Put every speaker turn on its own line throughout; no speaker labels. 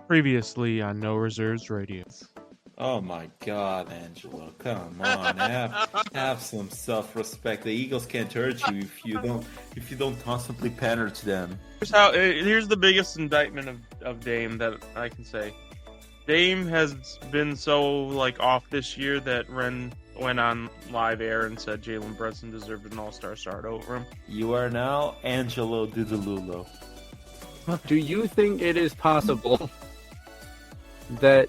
Previously on No Reserves Radio.
Oh my God, Angelo! Come on, have some self-respect. The Eagles can't hurt you if you don't constantly pander to them.
Here's the biggest indictment of Dame that I can say. Dame has been so off this year that Ren went on live air and said Jalen Brunson deserved an all-star start over him.
You are now Angelo Didululo.
Do you think it is possible that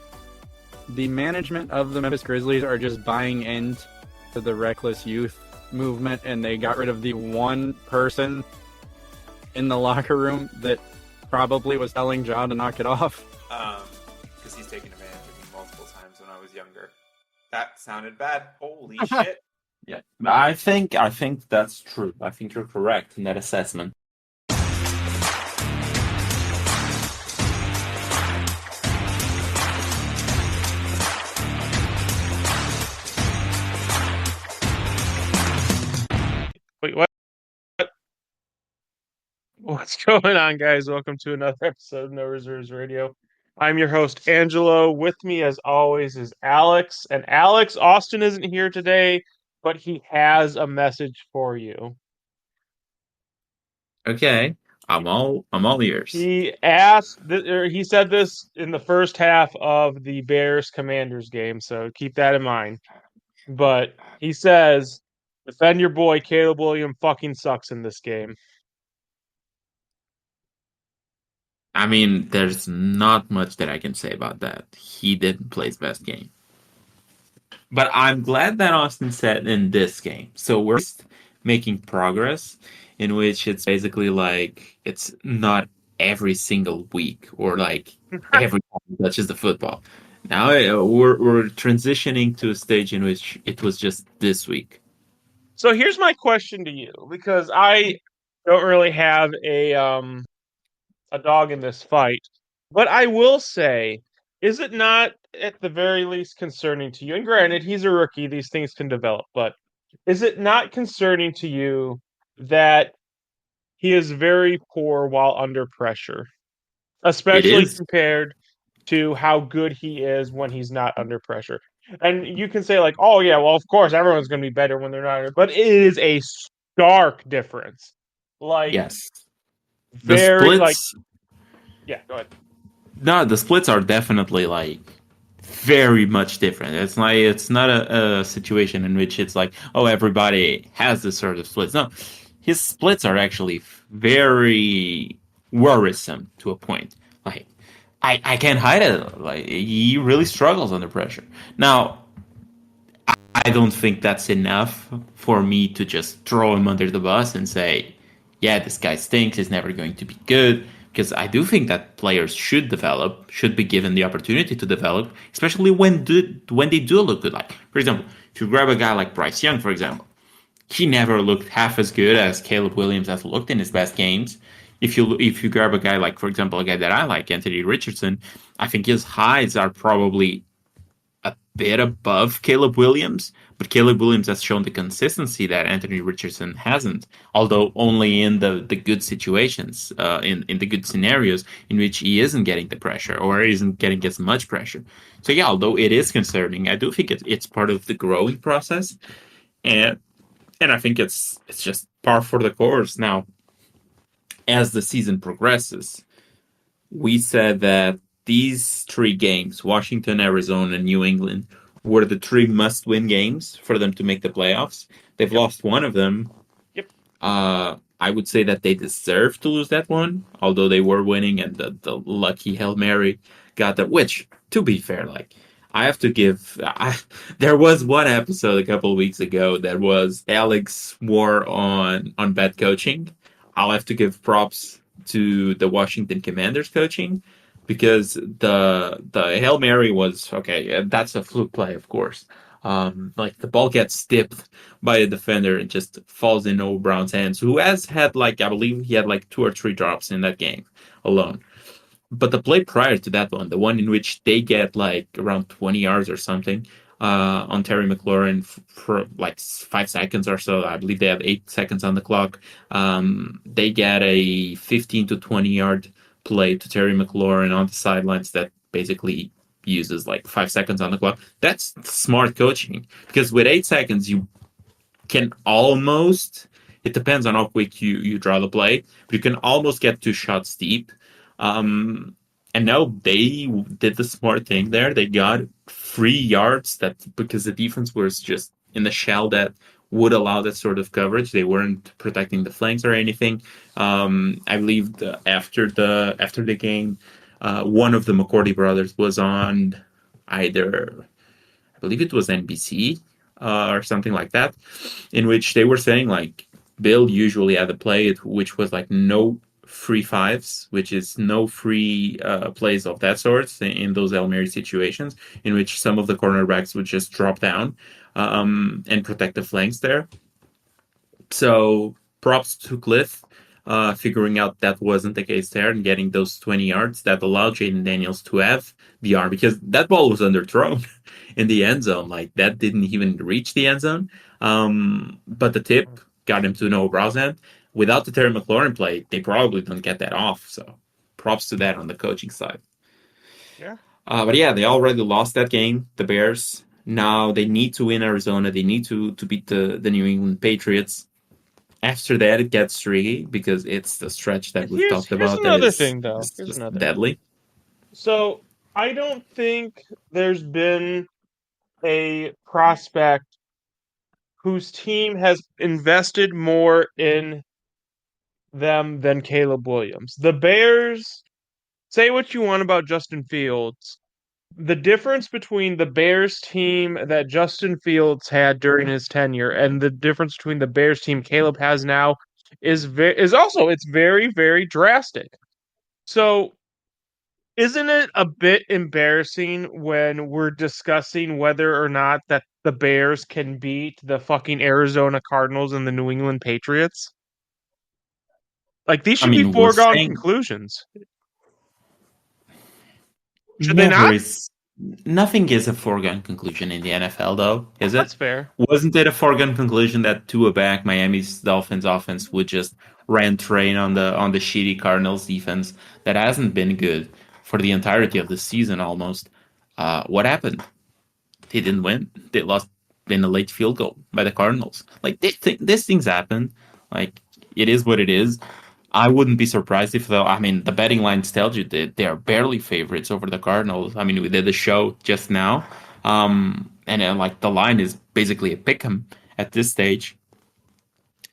the management of the Memphis Grizzlies are just buying into the reckless youth movement and they got rid of the one person in the locker room that probably was telling Ja to knock it off?
Because he's taken advantage of me multiple times when I was younger. That sounded bad. Holy shit.
Yeah, I think that's true. I think you're correct in that assessment.
Wait, what? What's going on, guys? Welcome to another episode of No Reserves Radio. I'm your host, Angelo. With me, as always, is Alex. And Alex, Austin isn't here today, but he has a message for you.
Okay, I'm all ears.
He said this in the first half of the Bears-Commanders game, so keep that in mind. But he says, defend your boy, Caleb Williams fucking sucks in this game.
I mean, there's not much that I can say about that. He didn't play his best game. But I'm glad that Austin said in this game. So we're making progress in which it's basically like it's not every single week or like every time he touches the football. Now we're transitioning to a stage in which it was just this week.
So here's my question to you, because I don't really have a dog in this fight. But I will say, is it not at the very least concerning to you? And granted, he's a rookie, these things can develop, but is it not concerning to you that he is very poor while under pressure, especially compared to how good he is when he's not under pressure? And you can say oh yeah, well, of course everyone's going to be better when they're not, but it is a stark difference.
Yes.
Very yeah, go ahead.
No, the splits are definitely very much different. It's not a situation in which it's everybody has this sort of splits. No, his splits are actually very worrisome to a point. I can't hide it. He really struggles under pressure. Now, I don't think that's enough for me to just throw him under the bus and say, yeah, this guy stinks, he's never going to be good. Because I do think that players should develop, should be given the opportunity to develop, especially when they do look good. For example, if you grab a guy like Bryce Young, for example, he never looked half as good as Caleb Williams has looked in his best games. If you grab a guy for example, a guy that I like, Anthony Richardson, I think his highs are probably a bit above Caleb Williams, but Caleb Williams has shown the consistency that Anthony Richardson hasn't, although only in the good situations, in the good scenarios in which he isn't getting the pressure or isn't getting as much pressure. So yeah, although it is concerning, I do think it's part of the growing process, and I think it's just par for the course. Now, as the season progresses, we said that these three games, Washington, Arizona, and New England, were the three must-win games for them to make the playoffs. They've lost one of them.
Yep.
I would say that they deserve to lose that one, although they were winning, and the lucky Hail Mary got that. Which, to be fair, I have to give. There was one episode a couple of weeks ago that was Alex war on bad coaching. I'll have to give props to the Washington Commanders coaching, because the Hail Mary was okay. That's a fluke play, of course. The ball gets tipped by a defender and just falls in Noah Brown's hands, who has had I believe he had 2 or 3 drops in that game alone. But the play prior to that one, the one in which they get around 20 yards or something on Terry McLaurin for 5 seconds or so. I believe they have 8 seconds on the clock. They get a 15 to 20 yard play to Terry McLaurin on the sidelines that basically uses like 5 seconds on the clock. That's smart coaching because with 8 seconds, you can almost, it depends on how quick you draw the play, but you can almost get 2 shots deep. Um, and no, they did the smart thing there. They got 3 yards that because the defense was just in the shell that would allow that sort of coverage. They weren't protecting the flanks or anything. I believe after the game, one of the McCourty brothers was on either I believe it was NBC or something like that, in which they were saying like Bill usually had a play which was like no free fives, which is no free plays of that sort in those El Mary situations, in which some of the cornerbacks would just drop down and protect the flanks there. So props to Cliff figuring out that wasn't the case there and getting those 20 yards that allowed Jaden Daniels to have the arm because that ball was underthrown in the end zone. Like that didn't even reach the end zone. But the tip got him to Noah Browsand. Without the Terry McLaurin play, they probably don't get that off. So props to that on the coaching side.
Yeah.
But yeah, they already lost that game, the Bears. Now they need to win Arizona. They need to beat the New England Patriots. After that, it gets tricky because it's the stretch that
And
we've
here's
talked about that
another thing, though.
is
Here's
just
another.
deadly.
So I don't think there's been a prospect whose team has invested more in them than Caleb Williams. The Bears, say what you want about Justin Fields. The difference between the Bears team that Justin Fields had during his tenure and the difference between the Bears team Caleb has now is also it's very, very drastic. So isn't it a bit embarrassing when we're discussing whether or not that the Bears can beat the fucking Arizona Cardinals and the New England Patriots? Like these
I
should be
mean, we're
foregone
saying
conclusions. Should they
never
not?
is nothing is a foregone conclusion in the NFL, though, is it?
That's fair.
Wasn't it a foregone conclusion that Tua back Miami's Dolphins offense would just ran train on the shitty Cardinals defense that hasn't been good for the entirety of the season almost? What happened? They didn't win. They lost in a late field goal by the Cardinals. Like these things happen. Like it is what it is. I wouldn't be surprised if though. I mean, the betting lines tells you that they are barely favorites over the Cardinals. I mean, we did the show just now, and like the line is basically a pick 'em at this stage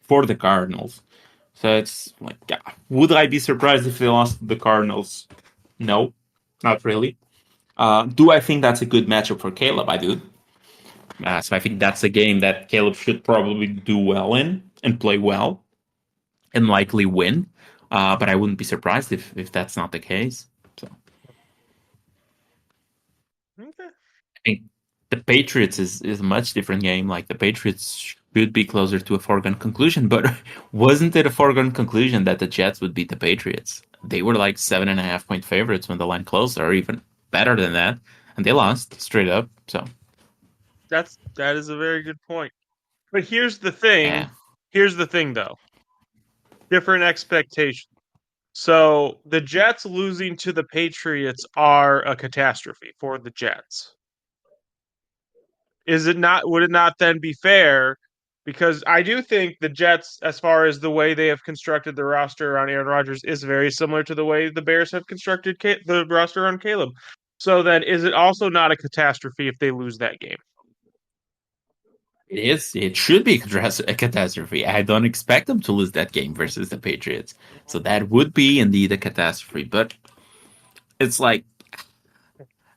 for the Cardinals. So it's like, yeah, would I be surprised if they lost to the Cardinals? No, not really. Do I think that's a good matchup for Caleb? I do. So I think that's a game that Caleb should probably do well in and play well and likely win. But I wouldn't be surprised if that's not the case. So
Okay.
I think the Patriots is a much different game. Like the Patriots should be closer to a foregone conclusion, but wasn't it a foregone conclusion that the Jets would beat the Patriots? They were like 7.5 point favorites when the line closed, or even better than that, and they lost straight up. So
That is a very good point. But here's the thing.
yeah,
Here's the thing though. Different expectations. So the Jets losing to the Patriots are a catastrophe for the Jets. Is it not would it not then be fair? Because I do think the Jets, as far as the way they have constructed the roster around Aaron Rodgers, is very similar to the way the Bears have constructed the roster on Caleb. So then, is it also not a catastrophe if they lose that game?
it is. It should be a catastrophe. I don't expect them to lose that game versus the Patriots. So that would be indeed a catastrophe. But it's like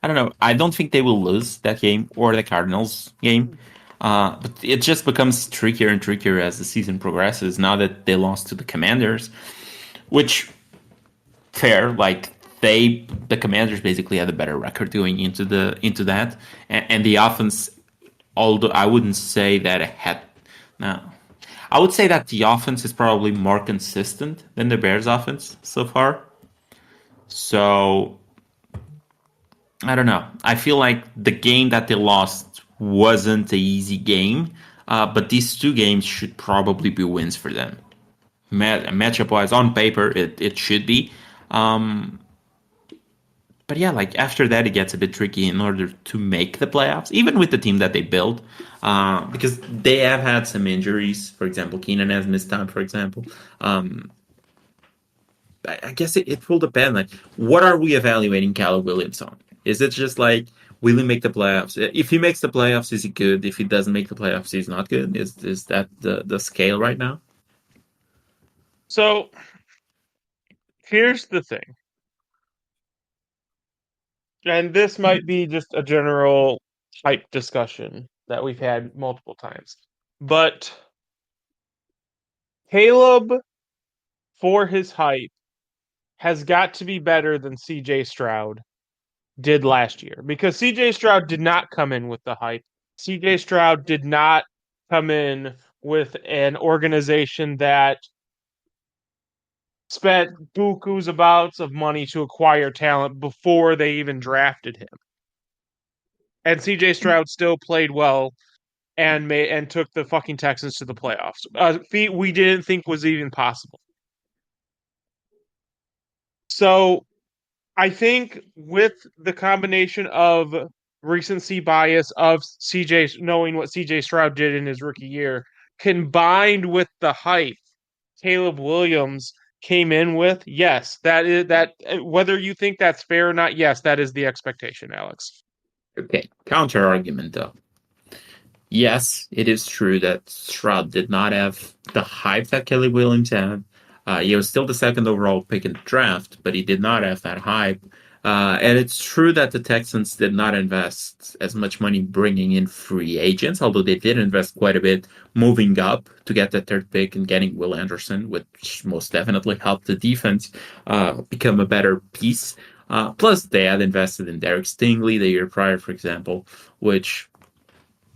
I don't know. I don't think they will lose that game or the Cardinals game. But it just becomes trickier and trickier as the season progresses. Now that they lost to the Commanders, which fair, like the Commanders basically had a better record going into that, and the offense. Although I wouldn't say that it had, no, I would say that the offense is probably more consistent than the Bears' offense so far. So I don't know. I feel like the game that they lost wasn't an easy game, but these two games should probably be wins for them. Matchup wise, on paper, it should be. Um, but yeah, like after that, it gets a bit tricky in order to make the playoffs, even with the team that they built, because they have had some injuries. For example, Keenan has missed time. For example, um, I guess it will depend. Like, what are we evaluating Caleb Williams on? Is it just like, will he make the playoffs? If he makes the playoffs, is he good? If he doesn't make the playoffs, he's not good. Is that the scale right now?
So here's the thing, and this might be just a general type discussion that we've had multiple times, but Caleb, for his hype, has got to be better than CJ Stroud did last year because CJ Stroud did not come in with the hype. CJ Stroud did not come in with an organization that spent bukus amounts of money to acquire talent before they even drafted him. And CJ Stroud still played well and took the fucking Texans to the playoffs. Feat we didn't think was even possible. So I think with the combination of recency bias of CJ knowing what CJ Stroud did in his rookie year, combined with the hype Caleb Williams came in with, yes, that is that. Whether you think that's fair or not, yes, that is the expectation, Alex.
Okay, counter argument though. Yes, it is true that Stroud did not have the hype that Kelly Williams had. He was still the second overall pick in the draft, but he did not have that hype. And it's true that the Texans did not invest as much money bringing in free agents, although they did invest quite a bit moving up to get that third pick and getting Will Anderson, which most definitely helped the defense become a better piece. Plus, they had invested in Derek Stingley the year prior, for example, which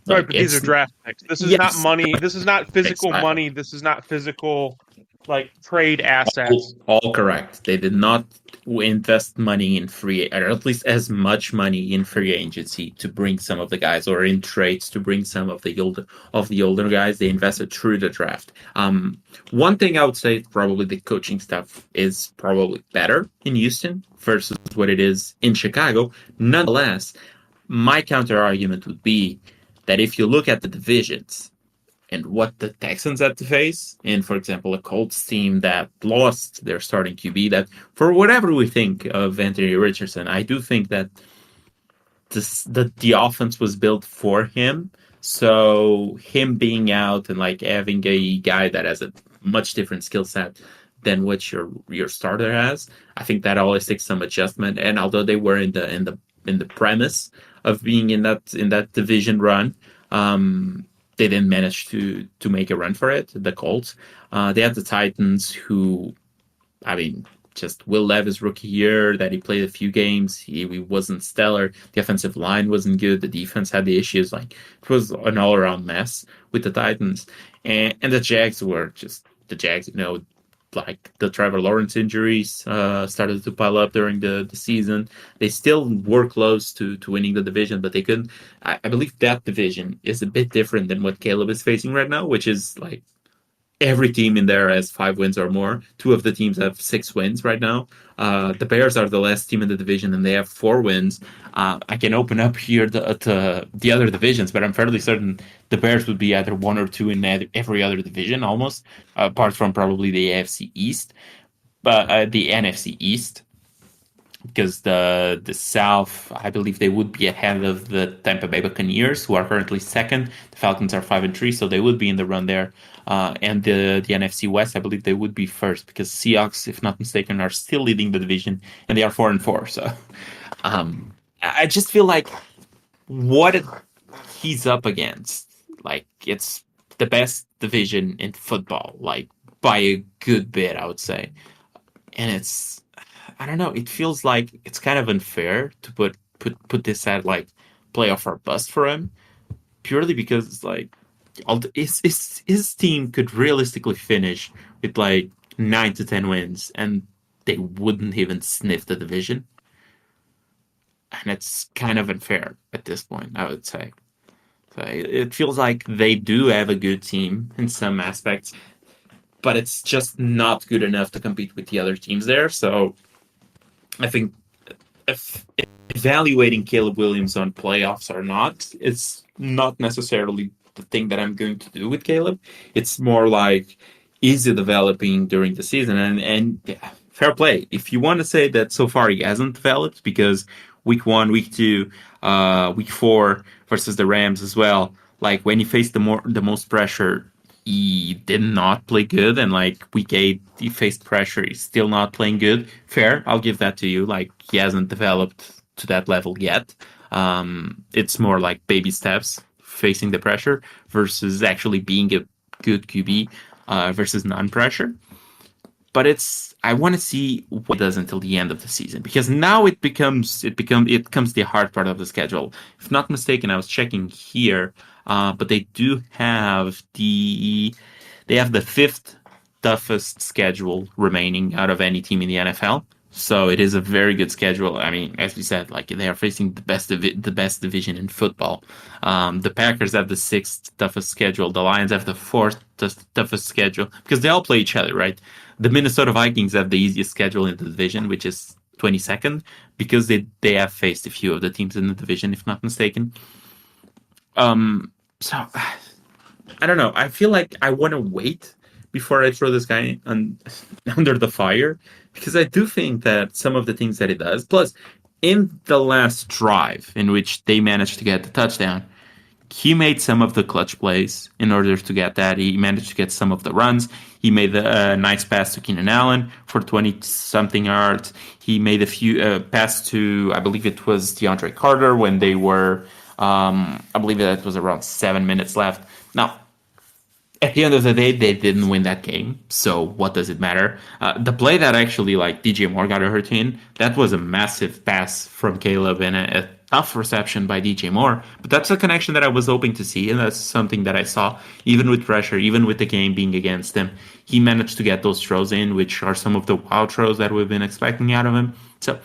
Right,
like
but these are
it's
draft picks. This is not
yes,
money. This is not
it's
physical money. This is not physical, like trade assets.
all correct. They did not invest money in free, or at least as much money in free agency to bring some of the guys, or in trades to bring some of the older guys. They invested through the draft. One thing I would say is probably the coaching staff is probably better in Houston versus what it is in Chicago. Nonetheless, my counter argument would be that if you look at the divisions and what the Texans had to face, and for example, a Colts team that lost their starting QB, that for whatever we think of Anthony Richardson, I do think that the offense was built for him. So him being out and like having a guy that has a much different skill set than what your starter has, I think that always takes some adjustment. And although they were in the premise of being in that division run, they didn't manage to make a run for it. The Colts, they had the Titans, who, I mean, just Will Levis rookie year that he played a few games. He wasn't stellar. The offensive line wasn't good. The defense had the issues. Like it was an all around mess with the Titans, and the Jags were just the Jags. You know, like the Trevor Lawrence injuries started to pile up during the season. They still were close to winning the division, but they couldn't. I believe that division is a bit different than what Caleb is facing right now, which is like every team in there has 5 wins or more. Two of the teams have 6 wins right now. The Bears are the last team in the division, and they have 4 wins. I can open up here to the other divisions, but I'm fairly certain the Bears would be either 1 or 2 in every other division, almost, apart from probably the AFC East, but the NFC East, because the South, I believe they would be ahead of the Tampa Bay Buccaneers, who are currently second. The Falcons are 5-3, so they would be in the run there. And the NFC West, I believe they would be first, because Seahawks, if not mistaken, are still leading the division, and they are 4-4. So I just feel like what he's up against, like it's the best division in football, like by a good bit, I would say. And it's I don't know. It feels like it's kind of unfair to put this at like playoff or bust for him, purely because it's like his team could realistically finish with like 9 to 10 wins, and they wouldn't even sniff the division, and it's kind of unfair at this point, I would say. So it feels like they do have a good team in some aspects, but it's just not good enough to compete with the other teams there. So I think if evaluating Caleb Williams on playoffs or not, it's not necessarily the thing that I'm going to do with Caleb. It's more like, is he developing during the season? And yeah, fair play. If you want to say that so far he hasn't developed, because week one, week two, week four versus the Rams as well, like when he faced the most pressure, he did not play good, and like week eight he faced pressure, he's still not playing good. Fair, I'll give that to you. Like he hasn't developed to that level yet. It's more like baby steps facing the pressure versus actually being a good QB versus non-pressure. But I want to see what it does until the end of the season, because now it comes the hard part of the schedule. If not mistaken, I was checking here, but they have the fifth toughest schedule remaining out of any team in the NFL. So it is a very good schedule. I mean, as we said, like they are facing the best division in football. The Packers have the sixth toughest schedule. The Lions have the fourth toughest schedule because they all play each other, right? The Minnesota Vikings have the easiest schedule in the division, which is 22nd, because they have faced a few of the teams in the division, if not mistaken. So I don't know. I feel like I want to wait before I throw this guy under the fire, because I do think that some of the things that he does. Plus, in the last drive in which they managed to get the touchdown, he made some of the clutch plays in order to get that. He managed to get some of the runs. He made a nice pass to Keenan Allen for 20 something yards. He made a few pass to, I believe it was DeAndre Carter when they were, I believe that was around 7 minutes left. Now, at the end of the day, they didn't win that game. So what does it matter? The play that actually like DJ Moore got hurt in, that was a massive pass from Caleb and a tough reception by DJ Moore. But that's a connection that I was hoping to see, and that's something that I saw. Even with pressure, even with the game being against him, he managed to get those throws in, which are some of the wild throws that we've been expecting out of him. So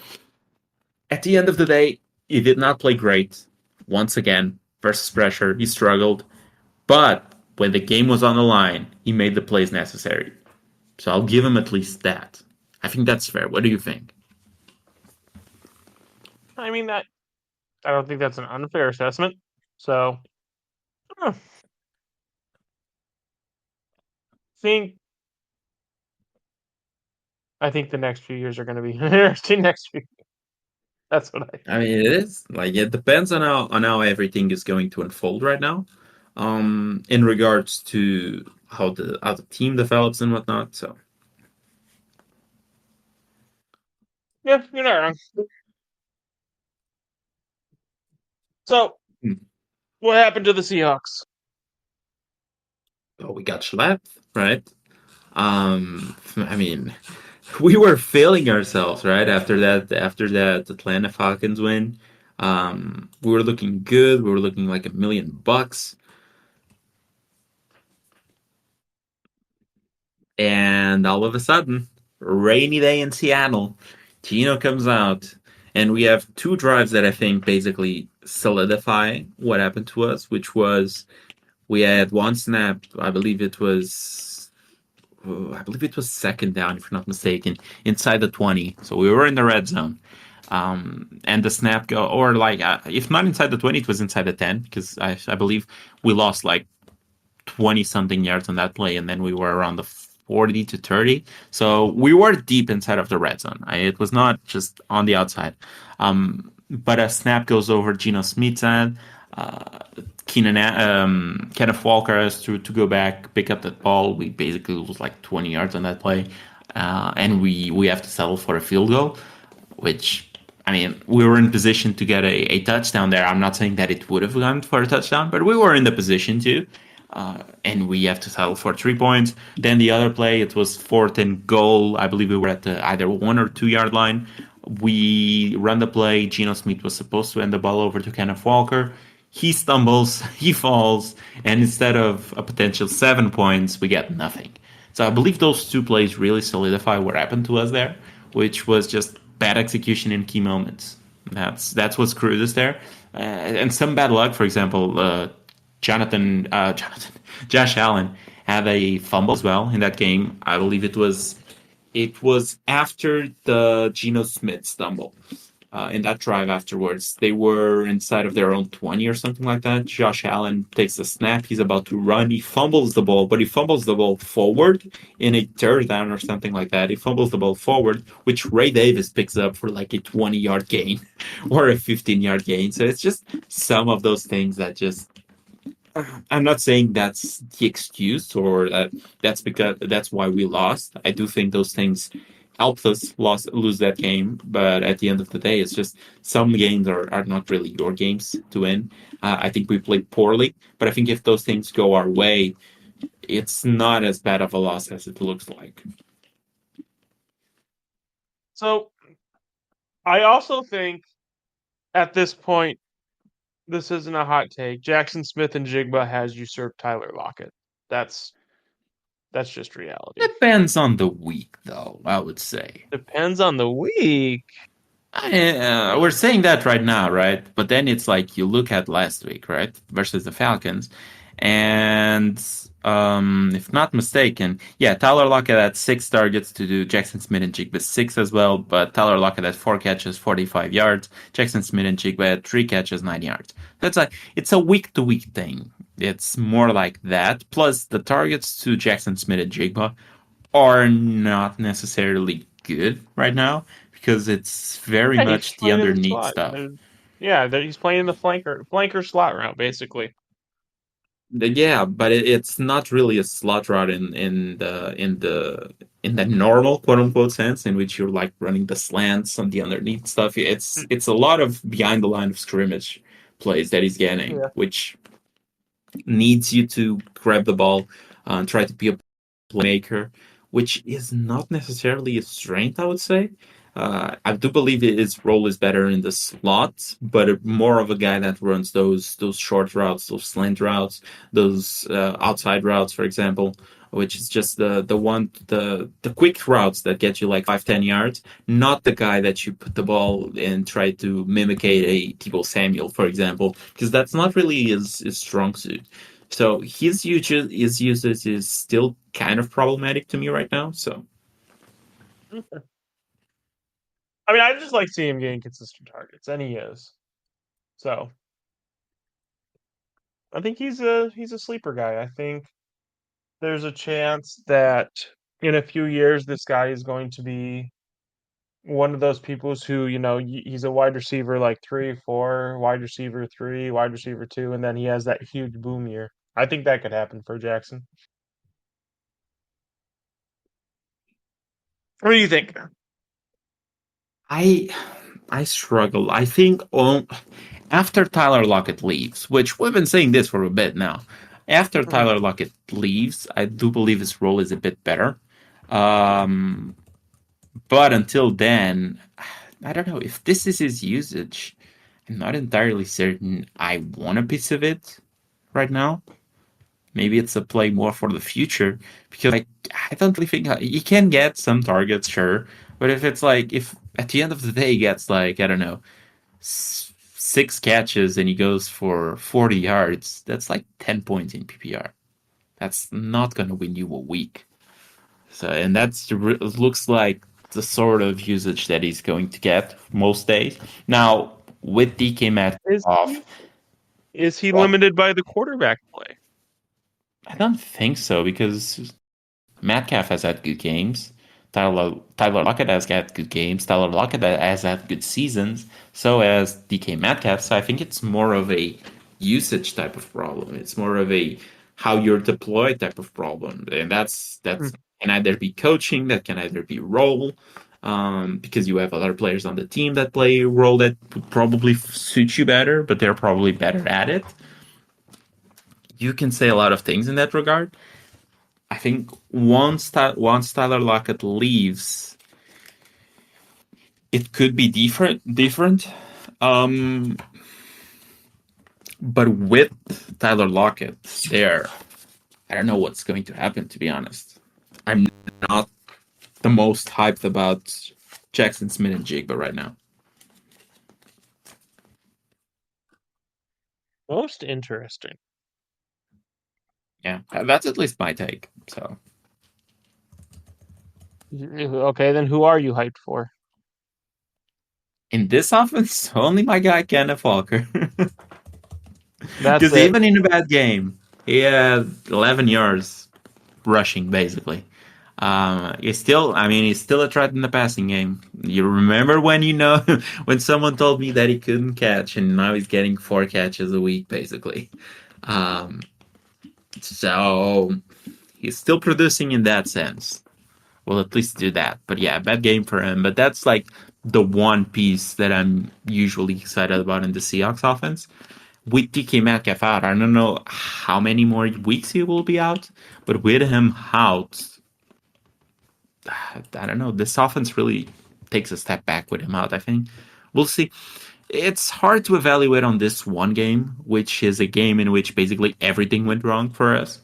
at the end of the day, he did not play great. Once again, versus pressure, he struggled. But when the game was on the line, he made the plays necessary. So I'll give him at least that. I think that's fair. What do you think?
I mean, that I don't think that's an unfair assessment. So, I think I think the next few years are going to be interesting. Next few, that's what I
I
think.
mean, it is like it depends on how everything is going to unfold right now, in regards to how the team develops and whatnot. So
Yeah, you're not wrong. So,
hmm.
what happened to the Seahawks?
Oh, we got slapped, right? I mean, we were feeling ourselves, right? After that Atlanta Falcons win, we were looking good. We were looking like $1 million. And all of a sudden, rainy day in Seattle, Gino comes out, and we have two drives that I think basically solidify what happened to us, which was we had one snap, I believe it was second down, if I'm not mistaken, inside the 20. So we were in the red zone. And the snap go, or like, if not inside the 20, it was inside the 10, because I believe we lost like 20 something yards on that play, and then we were around the 40 to 30. So we were deep inside of the red zone. It was not just on the outside. But a snap goes over Geno Smith's head. Kenneth Walker has to go back, pick up that ball. We basically lose like 20 yards on that play. And we have to settle for a field goal, which, I mean, we were in position to get a touchdown there. I'm not saying that it would have gone for a touchdown, but we were in the position to. And we have to settle for 3 points. Then the other play, it was fourth and goal. I believe we were at the either 1 or 2 yard line. We run the play. Geno Smith was supposed to hand the ball over to Kenneth Walker. He stumbles, he falls, and instead of a potential 7 points, we get nothing. So I believe those two plays really solidify what happened to us there, which was just bad execution in key moments. That's what screwed us there, and some bad luck. For example, Josh Allen had a fumble as well in that game. I believe it was It was after the Geno Smith stumble. In that drive afterwards, they were inside of their own 20 or something like that. Josh Allen takes a snap. He's about to run. He fumbles the ball, but he fumbles the ball forward in a third down or something like that. He fumbles the ball forward, which Ray Davis picks up for like a 20-yard gain or a 15-yard gain. So it's just some of those things that just I'm not saying that's the excuse or that's because that's why we lost. I do think those things helped us lose that game, but at the end of the day, it's just some games are not really your games to win. I think we played poorly, but I think if those things go our way, it's not as bad of a loss as it looks like.
So I also think at this point, this isn't a hot take. Jackson Smith and Jigba has usurped Tyler Lockett. That's that's just reality.
Depends on the week, though, I would say.
Depends on the week.
We're saying that right now, right? But then it's like you look at last week, right, versus the Falcons, and if not mistaken, yeah, Tyler Lockett had 6 targets to do Jackson Smith and Jigba 6 as well, but Tyler Lockett had 4 catches, 45 yards. Jackson Smith and Jigba had 3 catches, 9 yards. That's like it's a week to week thing. It's more like that. Plus the targets to Jackson Smith and Jigba are not necessarily good right now because it's very
Yeah, he's
much the
playing in the
underneath
slot.
stuff.
Yeah, he's playing in the flanker slot route basically.
Yeah, but it's not really a slot route in the normal quote unquote sense in which you're like running the slants on the underneath stuff. It's a lot of behind the line of scrimmage plays that he's getting,
Yeah.
which needs you to grab the ball and try to be a playmaker, which is not necessarily a strength, I would say. I do believe his role is better in the slot, but more of a guy that runs those short routes, those slant routes, those outside routes, for example, which is just the quick routes that get you like 5-10 yards. Not the guy that you put the ball and try to mimic a Tebow Samuel, for example, because that's not really his strong suit. So his usage is still kind of problematic to me right now. So
I mean, I just like seeing him getting consistent targets, and he is. So I think he's a sleeper guy. I think there's a chance that in a few years this guy is going to be one of those people who, he's a wide receiver like 3, 4, wide receiver 3, wide receiver 2, and then he has that huge boom year. I think that could happen for Jackson. What do you think?
I I struggle. I think after Tyler Lockett leaves, which we've been saying this for a bit now. After
Mhm.
Tyler Lockett leaves, I do believe his role is a bit better. Um, but until then, I don't know if this is his usage. I'm not entirely certain I want a piece of it right now. Maybe it's a play more for the future because I don't really think he can get some targets, sure, but if it's like if at the end of the day he gets like I don't know 6 catches and he goes for 40 yards, that's like 10 points in PPR. That's not gonna win you a week. So and that's looks like the sort of usage that he's going to get most days. Now with DK Metcalf
Is
off,
he is he limited by the quarterback play?
I don't think so because Metcalf has had good games. Tyler Lockett has had good games. Tyler Lockett has had good seasons. So has DK Metcalf. So I think it's more of a usage type of problem. It's more of a how you're deployed type of problem, and that's can either be coaching, that can either be role, because you have other players on the team that play a role that would probably suit you better, but they're probably better at it. You can say a lot of things in that regard. I think once Tyler Lockett leaves, it could be different. Um, but with Tyler Lockett there, I don't know what's going to happen. To be honest, I'm not the most hyped about Jackson Smith and Jigba right now.
Most interesting.
Yeah, that's at least my take. So
Okay, then who are you hyped for?
In this offense, only my guy Kenneth Walker.
That's
Because
it.
even in a bad game, he had 11 yards rushing, basically. He's still a threat in the passing game. You remember when when someone told me that he couldn't catch, and now he's getting 4 catches a week, basically. Um, so he's still producing in that sense. We'll at least do that. But yeah, bad game for him. But that's like the one piece that I'm usually excited about in the Seahawks offense. With DK Metcalf out, I don't know how many more weeks he will be out, but with him out, I don't know. This offense really takes a step back with him out, I think. We'll see. It's hard to evaluate on this one game, which is a game in which basically everything went wrong for us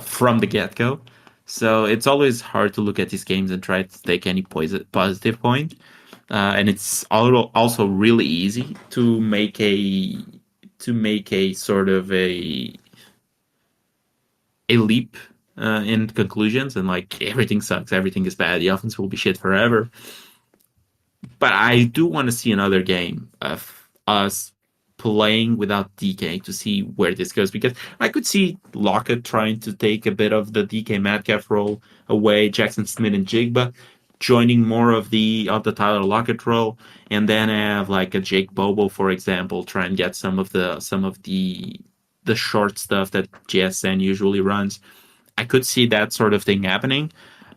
from the get go. So it's always hard to look at these games and try to take any positive point. And it's also really easy to make a sort of a leap in conclusions and like everything sucks, everything is bad, the offense will be shit forever. But I do want to see another game of us playing without DK to see where this goes because I could see Lockett trying to take a bit of the DK Metcalf role away, Jackson Smith and Jigba joining more of the Tyler Lockett role, and then have like a Jake Bobo, for example, try and get some of the short stuff that JSN usually runs. I could see that sort of thing happening.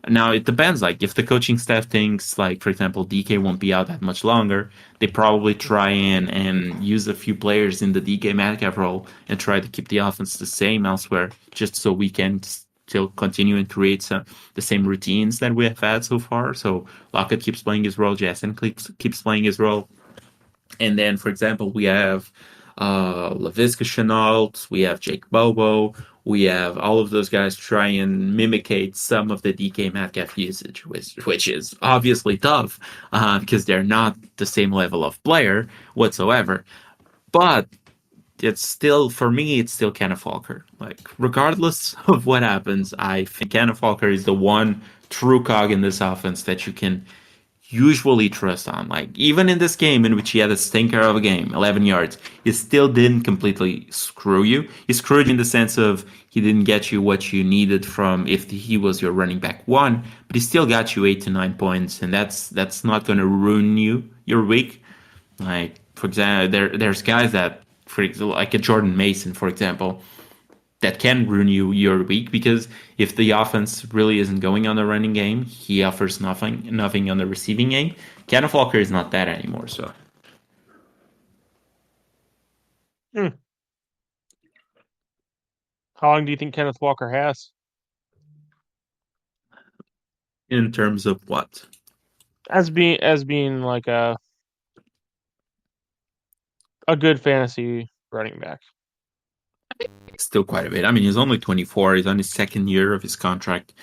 Now it depends. Like if the coaching staff thinks, like for example, DK won't be out that much longer, they probably try and use a few players in the DK Metcalf role and try to keep the offense the same elsewhere, just so we can still continue and create the same routines that we have had so far. So Lockett keeps playing his role, Jason keeps playing his role, and then, for example, we have LaVisca Chenault, we have Jake Bobo, we have all of those guys try and mimicate some of the DK Metcalf usage, which is obviously tough because they're not the same level of player whatsoever. But it's still, for me, it's still Kenneth Walker. Like, regardless of what happens, I think Kenneth Walker is the one true cog in this offense that you can usually trust on. Like even in this game in which he had a stinker of a game, 11 yards, he still didn't completely screw you. He screwed you in the sense of he didn't get you what you needed from if he was your running back one, but he still got you 8 to 9 points, and that's not going to ruin your week. Like for example, there's guys that, for example, like a Jordan Mason, for example, that can ruin your week because if the offense really isn't going on the running game, he offers nothing on the receiving game. Kenneth Walker is not that anymore. So
Hmm. How long do you think Kenneth Walker has?
in terms of what?
As being like a good fantasy running back.
Still quite a bit. I mean, he's only 24. He's on his second year of his contract.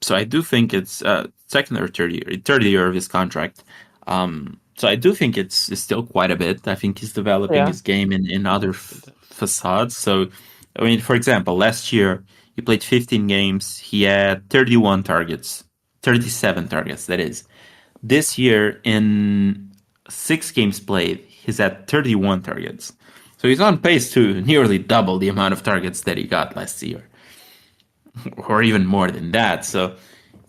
So I do think it's second or third year of his contract. So I do think it's still quite a bit. I think he's developing
Yeah.
his game in other facades. So, I mean, for example, last year he played 15 games. He had 31 targets, 37 targets, that is. This year, in 6 games played, he's at 31 targets. So he's on pace to nearly double the amount of targets that he got last year, or even more than that. So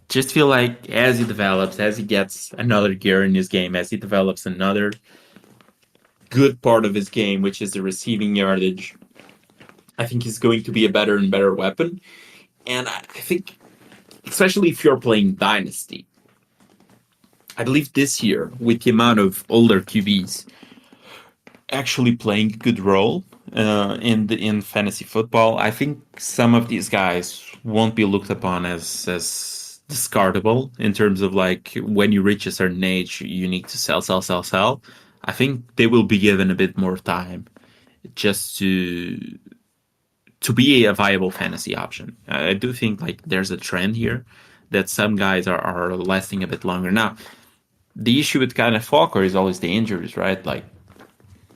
just feel like as he develops, as he gets another gear in his game, as he develops another good part of his game, which is the receiving yardage, I think he's going to be a better and better weapon. And I think, especially if you're playing Dynasty, I believe this year, with the amount of older QBs actually playing a good role in fantasy football, I think some of these guys won't be looked upon as discardable in terms of like when you reach a certain age, you need to sell. I think they will be given a bit more time just to be a viable fantasy option. I do think like there's a trend here that some guys are lasting a bit longer. Now, the issue with Kenneth Walker is always the injuries, right? Like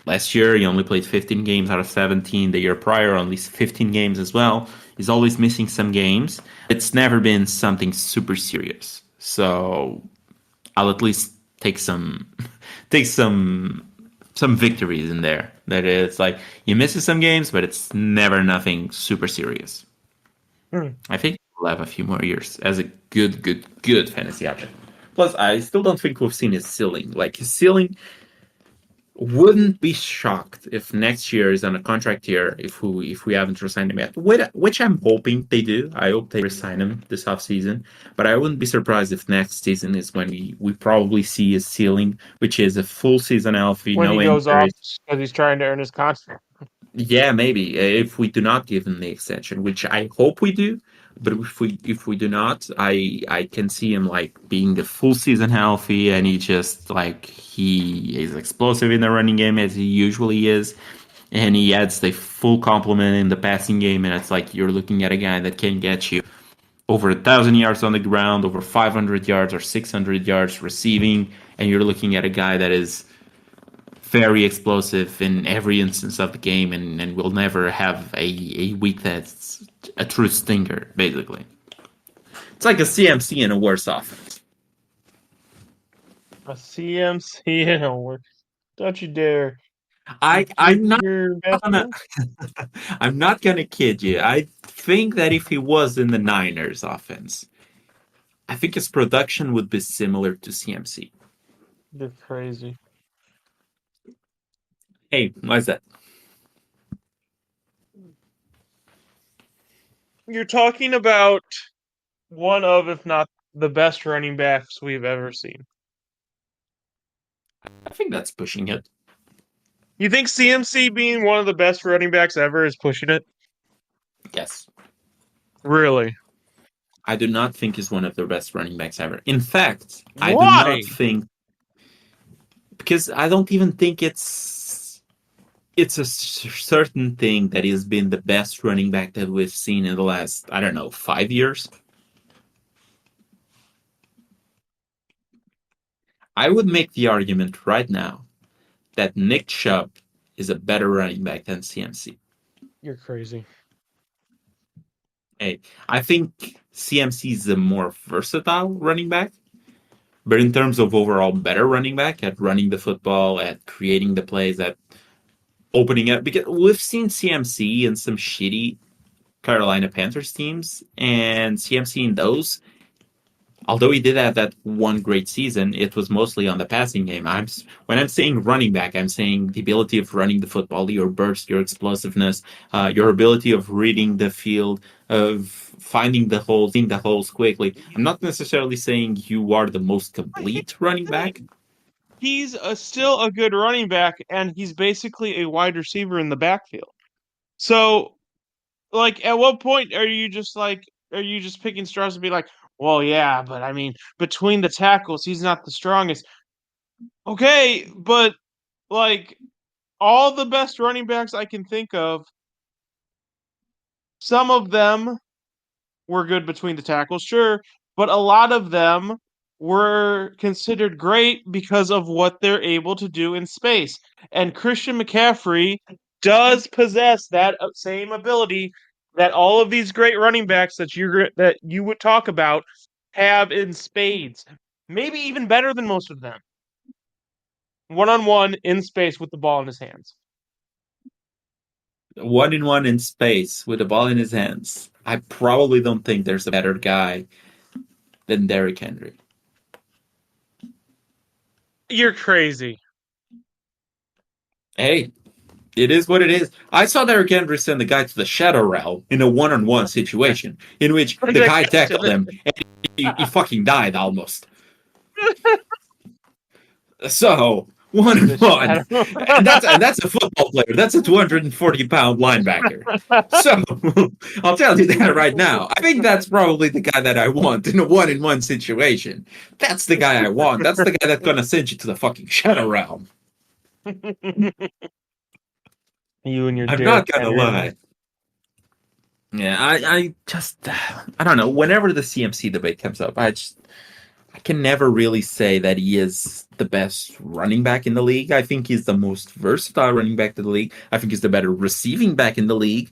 last year, he only played 15 games out of 17. The year prior, only 15 games as well. He's always missing some games. It's never been something super serious. So I'll at least take some take some victories in there. That it's like you miss some games, but it's never nothing super serious.
Hmm.
I think we'll have a few more years as a good fantasy option. Plus, I still don't think we've seen his ceiling. Like his ceiling, wouldn't be shocked if next year is on a contract year if we haven't resigned him yet. Which I'm hoping they do. I hope they resign him this offseason. But I wouldn't be surprised if next season is when we probably see his ceiling, which is a full season healthy,
When he
no
goes off
injuries.
because he's trying to earn his contract.
Yeah, maybe if we do not give him the extension, which I hope we do. But if we do not, I can see him like being the full season healthy, and he just like he is explosive in the running game as he usually is, and he adds the full complement in the passing game, and it's like you're looking at a guy that can get you over 1,000 yards on the ground, over 500 yards or 600 yards receiving, and you're looking at a guy that is very explosive in every instance of the game, and will never have a week that's a true stinker, basically. It's like a CMC in a worse offense.
A CMC and a work. Don't you dare
I'm
kid
not
your best
gonna
friend.
I'm not gonna kid you. I think that if he was in the Niners offense, I think his production would be similar to CMC.
You're crazy.
Hey, why is that?
You're talking about one of, if not the best running backs we've ever seen.
I think that's pushing it.
You think CMC being one of the best running backs ever is pushing it?
Yes.
Really?
I do not think he's one of the best running backs ever. In fact, I do
Why?
not think because I don't even think it's a certain thing that he's been the best running back that we've seen in the last, I don't know, 5 years. I would make the argument right now that Nick Chubb is a better running back than CMC.
You're crazy.
Hey, I think CMC is a more versatile running back, but in terms of overall better running back at running the football, at creating the plays, at opening up, because we've seen CMC in some shitty Carolina Panthers teams, and CMC in those, although he did have that one great season, it was mostly on the passing game. When I'm saying running back, I'm saying the ability of running the football, your burst, your explosiveness, your ability of reading the field, of finding the holes, seeing the holes quickly. I'm not necessarily saying you are the most complete running back.
He's still a good running back, and he's basically a wide receiver in the backfield. So, like, at what point are you just picking straws and be like, well, yeah, but I mean, between the tackles, he's not the strongest. Okay, but like all the best running backs I can think of, some of them were good between the tackles, sure, but a lot of them were considered great because of what they're able to do in space. And Christian McCaffrey does possess that same ability that all of these great running backs that you would talk about have in spades. Maybe even better than most of them. One on one in space with the ball in his hands.
1-in-1 in space with the ball in his hands. I probably don't think there's a better guy than Derrick Henry.
You're crazy.
Hey, it is what it is. I saw Derrick Henry send the guy to the Shadow Realm in a one-on-one situation in which the guy tackled him and he fucking died almost. So 1-on-1, and that's a football player. That's a 240-pound linebacker. So I'll tell you that right now. I think that's probably the guy that I want in a 1-on-1 situation. That's the guy I want. That's the guy that's gonna send you to the fucking Shadow Realm.
You and your
I'm not
Derrick
gonna
Henry.
lie. Yeah, I just I don't know. Whenever the CMC debate comes up, I can never really say that he is the best running back in the league. I think he's the most versatile running back in the league. I think he's the better receiving back in the league.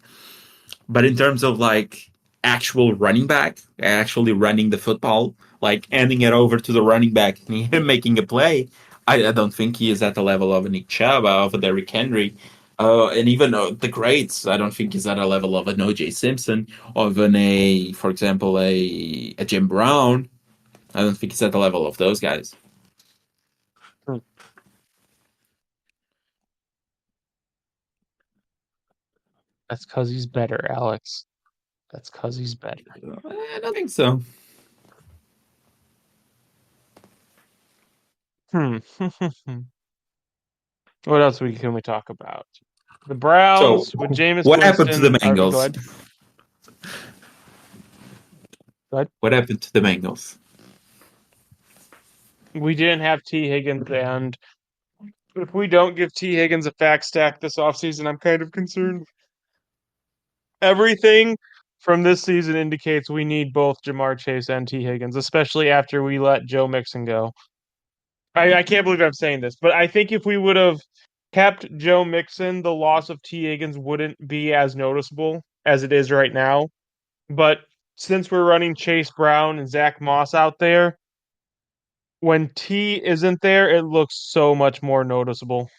But in terms of like actual running back, actually running the football, like handing it over to the running back and him making a play. I don't think he is at the level of a Nick Chubb, of a Derrick Henry, and even the greats. I don't think he's at a level of an O.J. Simpson, or even for example, a Jim Brown. I don't think he's at the level of those guys.
That's because he's better, Alex. That's because he's better.
I don't think so.
Hmm. What else can we talk about? The Browns
So,
with Jameis
what happened to the
Winston. Go
Bengals?
ahead. Go ahead.
What happened to the Bengals?
We didn't have T. Higgins, and if we don't give T. Higgins a fact stack this offseason, I'm kind of concerned. Everything from this season indicates we need both Jamar Chase and T. Higgins, especially after we let Joe Mixon go. I can't believe I'm saying this, but I think if we would have kept Joe Mixon, the loss of T. Higgins wouldn't be as noticeable as it is right now. But since we're running Chase Brown and Zach Moss out there, when T isn't there, it looks so much more noticeable.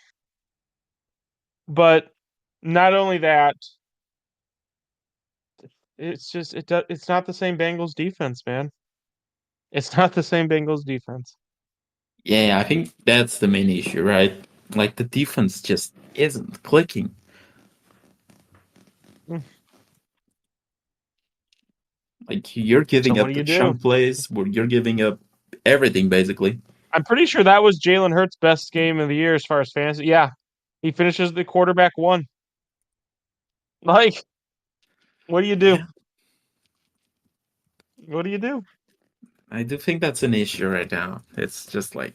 But not only that, it's not the same Bengals defense, man. It's not the same Bengals defense.
Yeah, I think that's the main issue, right? Like the defense just isn't clicking.
Mm.
Like you're
So
giving
what
up
do
the
you do?
chunk plays, where you're giving up everything basically.
I'm pretty sure that was Jalen Hurts' best game of the year as far as fantasy. Yeah, he finishes the quarterback one. Like, what do you do?
Yeah,
What do you do?
I do think that's an issue right now. It's just like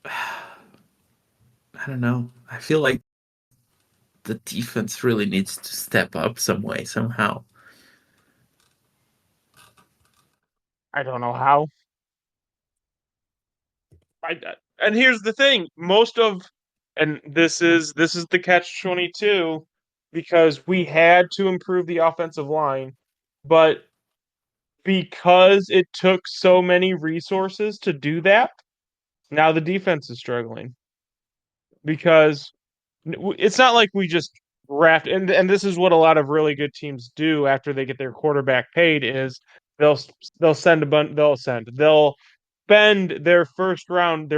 I don't know. I feel like the defense really needs to step up some way somehow.
I don't know how. And here's the thing: and this is the catch 22 because we had to improve the offensive line, but because it took so many resources to do that, now the defense is struggling because it's not like we just draft and this is what a lot of really good teams do after they get their quarterback paid is they'll they'll send a bunch they'll spend their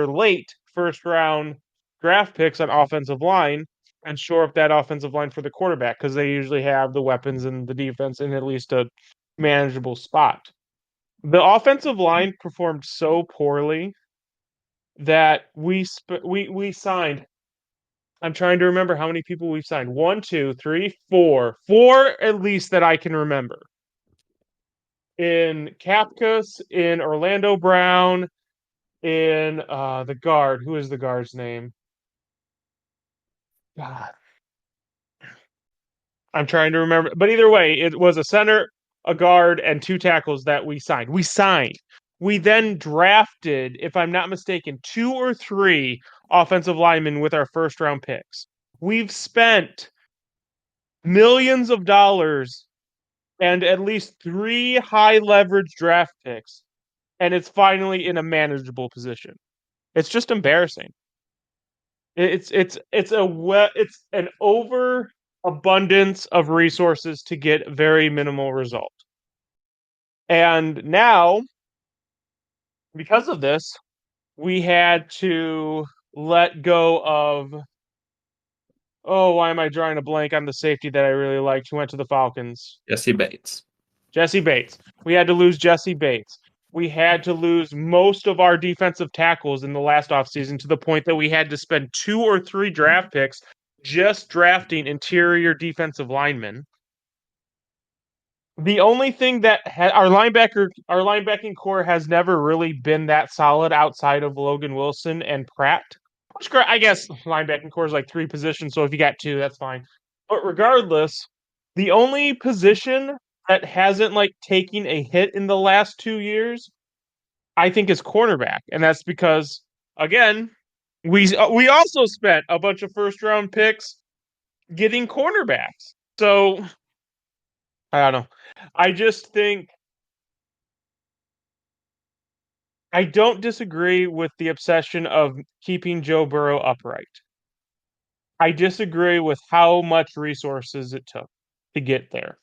late first round draft picks on offensive line and shore up that offensive line for the quarterback because they usually have the weapons and the defense in at least a manageable spot. The offensive line performed so poorly that we signed. I'm trying to remember how many people we've signed. One, two, three, four. Four at least that I can remember. In Kapkus, in Orlando Brown, in the guard. Who is the guard's name? God. I'm trying to remember. But either way, it was a center, a guard, and two tackles that we signed. We signed. We then drafted, if I'm not mistaken, two or three offensive linemen with our first round picks. We've spent millions of dollars and at least three high leverage draft picks, and it's finally in a manageable position. It's just embarrassing. It's an overabundance of resources to get very minimal result. And now, because of this, we had to let go of why am I drawing a blank on the safety that I really liked who went to the Falcons?
Jesse Bates.
Jesse Bates. We had to lose Jesse Bates. We had to lose most of our defensive tackles in the last offseason to the point that we had to spend two or three draft picks just drafting interior defensive linemen. The only thing that our linebacking core has never really been that solid outside of Logan Wilson and Pratt. I guess linebacking core is like three positions, so if you got two, that's fine. But regardless, the only position that hasn't like taken a hit in the last 2 years, I think, is cornerback, and that's because again, we also spent a bunch of first round picks getting cornerbacks. So I don't know. I just think I don't disagree with the obsession of keeping Joe Burrow upright. I disagree with how much resources it took to get there.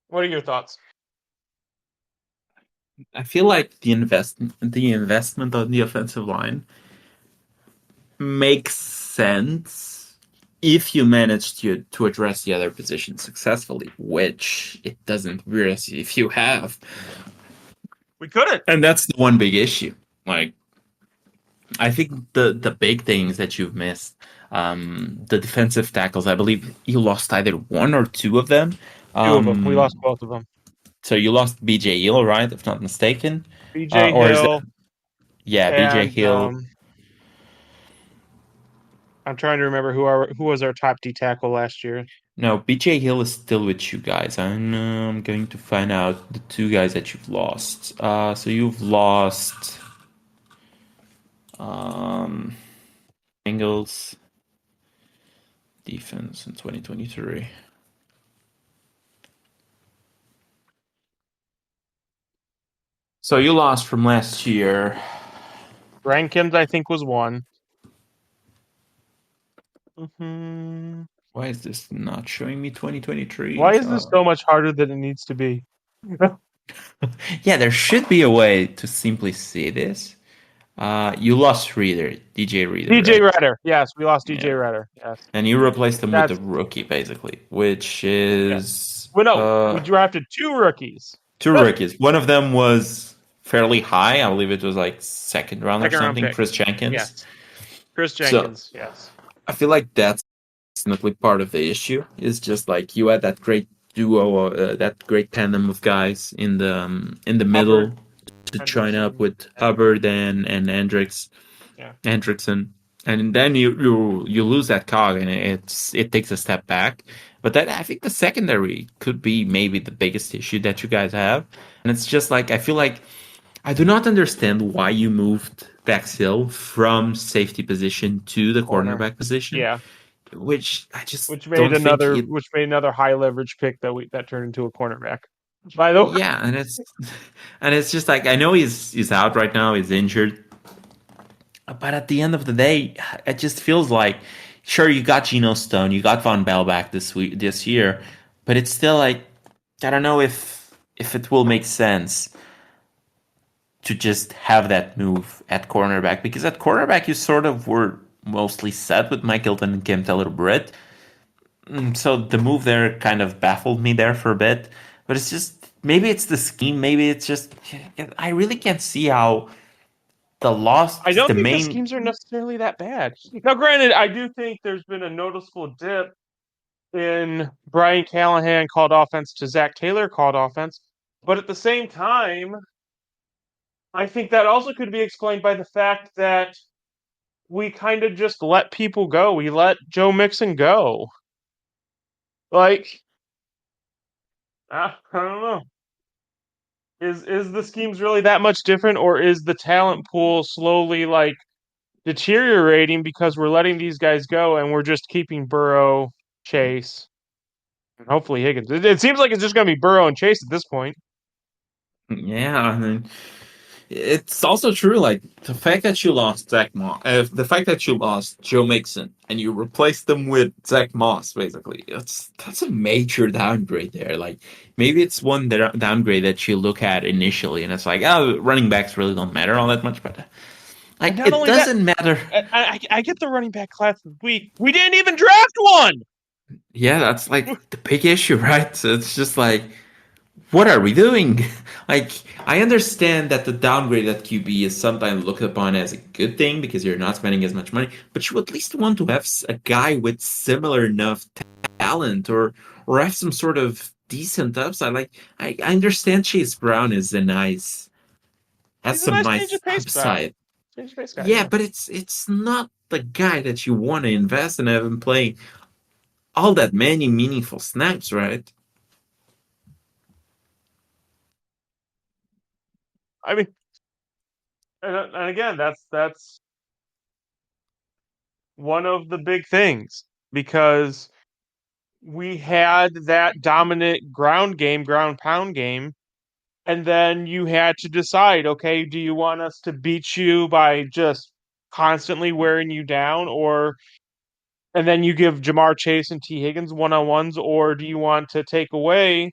What are your thoughts?
I feel like the investment on the offensive line makes sense if you manage to address the other positions successfully, which it doesn't really if you have.
We couldn't.
And that's the one big issue. Like I think the big things that you've missed, the defensive tackles. I believe you lost either one or two of them.
Two of them. We lost
Um,
both of them.
so you lost BJ Hill, right? If not mistaken,
BJ
or is that
Hill
yeah, BJ
and
Hill?
I'm trying to remember who was our top D tackle last year.
No, BJ Hill is still with you guys. I'm going to find out the two guys that you've lost. So you've lost um, Bengals defense in 2023. So you lost from last year.
Rankins, I think, was one. Hmm.
Why is this not showing me 2023?
Why is this so much harder than it needs to be?
Yeah, there should be a way to simply see this. You lost DJ Reader,
DJ
right?
Redder. Yes, we lost DJ
Yeah.
Redder. Yes.
And you replaced him with a
That's
rookie, basically, which
yes.
is
Well, no, we drafted two rookies.
two rookies. One of them was fairly high. I believe it was like second round or
Second round
something,
pick.
Chris Jenkins.
Yes. Chris
So
Jenkins. Yes.
I feel like that's definitely part of the issue. Is just like you had that great duo, that great tandem of guys in the middle
Hubbard,
to join up
Hendrickson.
with Hubbard and
Yeah.
Hendrickson, and then you lose that cog, and it takes a step back. But that I think the secondary could be maybe the biggest issue that you guys have, and it's just like I feel like I do not understand why you moved Dax Hill from safety position to the
Corner.
cornerback position,
Yeah.
which I just
Which made
don't think
another
it.
which made another high leverage pick that turned into a cornerback. By the way.
Yeah, and it's just like I know he's out right now, he's injured, but at the end of the day, it just feels like sure you got Geno Stone, you got Von Bell back this year, but it's still like I don't know if it will make sense to just have that move at cornerback because at cornerback you sort of were mostly set with Mike Hilton and Kim Taylor-Britt. So the move there kind of baffled me there for a bit, but it's just maybe it's the scheme, maybe it's just I really can't see how the loss
I don't
the
think the
main.
schemes are necessarily that bad. Now, granted, I do think there's been a noticeable dip in Brian Callahan called offense to Zach Taylor called offense, but at the same time, I think that also could be explained by the fact that we kind of just let people go. We let Joe Mixon go. Like, I don't know. Is the schemes really that much different, or is the talent pool slowly like deteriorating because we're letting these guys go and we're just keeping Burrow, Chase, and hopefully Higgins. It seems like it's just going to be Burrow and Chase at this point.
Yeah, I mean, it's also true. Like the fact that you lost the fact that you lost Joe Mixon and you replaced them with Zach Moss, basically, that's a major downgrade there. Like maybe it's one downgrade that you look at initially, and it's like, oh, running backs really don't matter all that much, but
And
like
not
it
only that,
doesn't matter.
I get the running back class this week. We didn't even draft one.
Yeah, that's like the big issue, right? So it's just like what are we doing? Like, I understand that the downgrade at QB is sometimes looked upon as a good thing because you're not spending as much money, but you at least want to have a guy with similar enough talent or have some sort of decent upside. Like, I understand Chase Brown is has
He's a
some
nice change
nice
of pace guy.
upside.
Change of pace guy.
Yeah,
Yeah.
but it's not the guy that you want to invest in having playing all that many meaningful snaps, right?
I mean, and again, that's one of the big things because we had that dominant ground game, ground pound game, and then you had to decide, okay, do you want us to beat you by just constantly wearing you down, or and then you give Jamar Chase and T. Higgins one-on-ones, or do you want to take away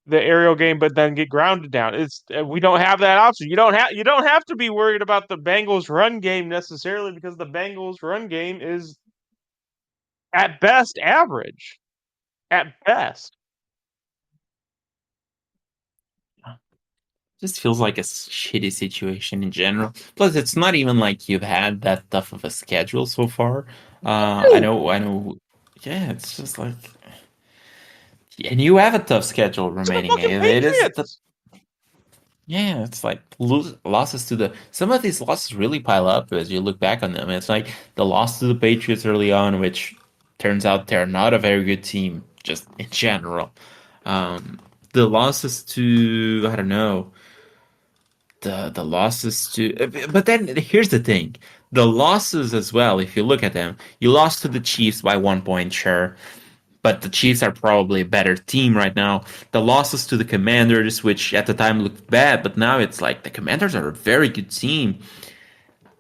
the aerial game but then get grounded down? It's we don't have that option. You don't have to be worried about the Bengals run game necessarily because the Bengals run game is at best average. At best.
Just feels like a shitty situation in general. Plus, it's not even like you've had that tough of a schedule so far. I know. Yeah, it's just like, and you have a tough schedule
To the
remaining.
fucking
It is the
Patriots.
Yeah, it's like losses to the some of these losses really pile up as you look back on them. It's like the loss to the Patriots early on, which turns out they're not a very good team, just in general. The losses to I don't know the losses to, but then here's the thing: the losses as well. If you look at them, you lost to the Chiefs by 1 point, sure, but the Chiefs are probably a better team right now. The losses to the Commanders, which at the time looked bad, but now it's like the Commanders are a very good team.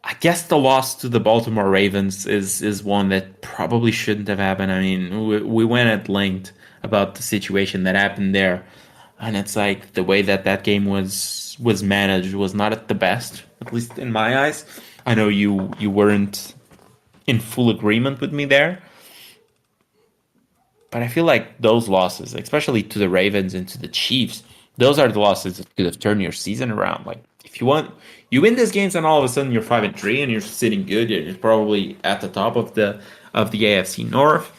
I guess the loss to the Baltimore Ravens is one that probably shouldn't have happened. I mean, we went at length about the situation that happened there, and it's like the way that that game was managed was not at the best, at least in my eyes. I know you weren't in full agreement with me there, but I feel like those losses, especially to the Ravens and to the Chiefs, those are the losses that could have turned your season around. Like if you win these games and all of a sudden you're 5-3 and you're sitting good, you're probably at the top of the AFC North.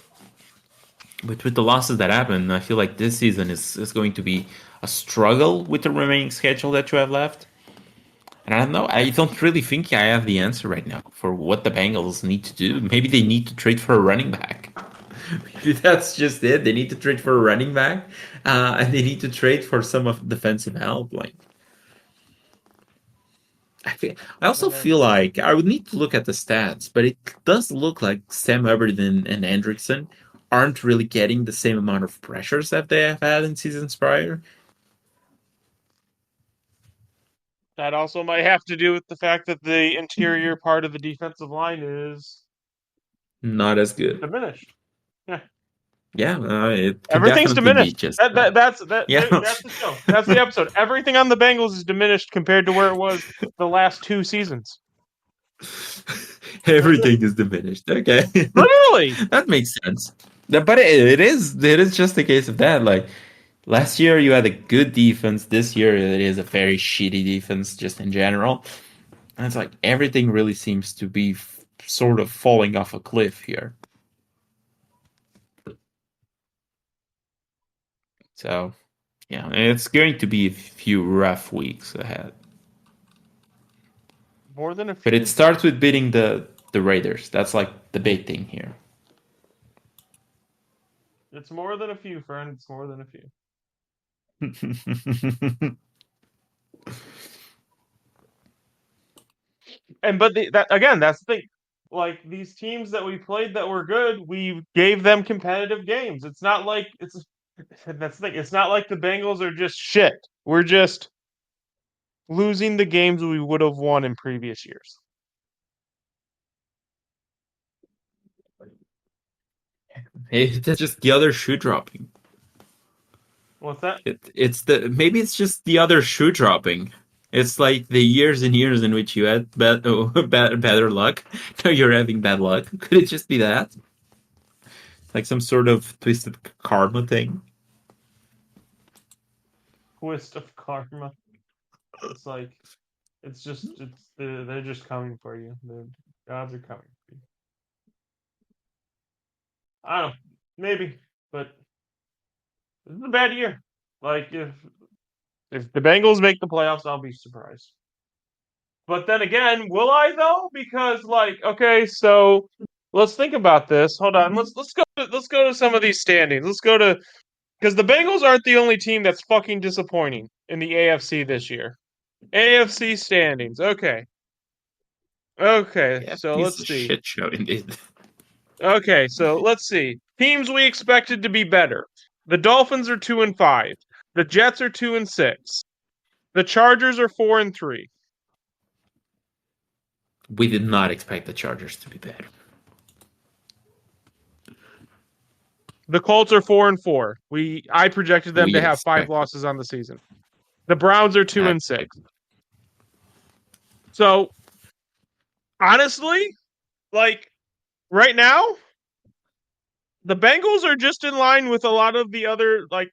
But with the losses that happen, I feel like this season is going to be a struggle with the remaining schedule that you have left. And I don't know. I don't really think I have the answer right now for what the Bengals need to do. Maybe they need to trade for a running back. Maybe that's just it. They need to trade for a running back, and they need to trade for some of defensive help. Like I also feel like I would need to look at the stats, but it does look like Sam Hubbard and Hendrickson aren't really getting the same amount of pressures that they have had in seasons prior.
That also might have to do with the fact that the interior part of the defensive line is
Not as good.
diminished. Yeah.
Yeah, it could
Everything's
definitely be
diminished.
just
That,
that.
that that's that
Yeah.
that's the show. That's the episode. Everything on the Bengals is diminished compared to where it was the last two seasons. That's it.
Everything is diminished. Okay,
Literally.
that makes sense. But it is just a case of that. Like last year, you had a good defense. This year, it is a very shitty defense, just in general. And it's like everything really seems to be sort of falling off a cliff here. So yeah, it's going to be a few rough weeks ahead.
More than a
But it
few.
starts with beating the Raiders. That's like the big thing here.
It's more than a few, friend. It's more than a few. And but that again, that's the thing. Like these teams that we played that were good, we gave them competitive games. It's not like it's that's the thing. It's not like the Bengals are just shit. We're just losing the games we would have won in previous years.
It's just the other shoe dropping.
What's that?
It's the maybe it's just the other shoe dropping. It's like the years and years in which you had better luck. Now you're having bad luck. Could it just be that? Like some sort of twisted karma thing?
Twist of karma. It's like they're just coming for you. The gods are coming for you. I don't know, maybe, but this is a bad year. Like if the Bengals make the playoffs, I'll be surprised. But then again, will I though? Because like, okay, so let's think about this. Hold on. Let's go to some of these standings. Let's go to because the Bengals aren't the only team that's fucking disappointing in the AFC this year. AFC standings. Okay. Okay. So
AFC is
let's
a
see.
shit show indeed.
Okay, so let's see. Teams we expected to be better. The Dolphins are 2-5. The Jets are 2-6. The Chargers are 4-3.
We did not expect the Chargers to be better.
The Colts are 4-4. I projected them
We
to have 5
expected.
losses on the season. The Browns are two
I,
and six. So honestly, like right now, the Bengals are just in line with a lot of the other like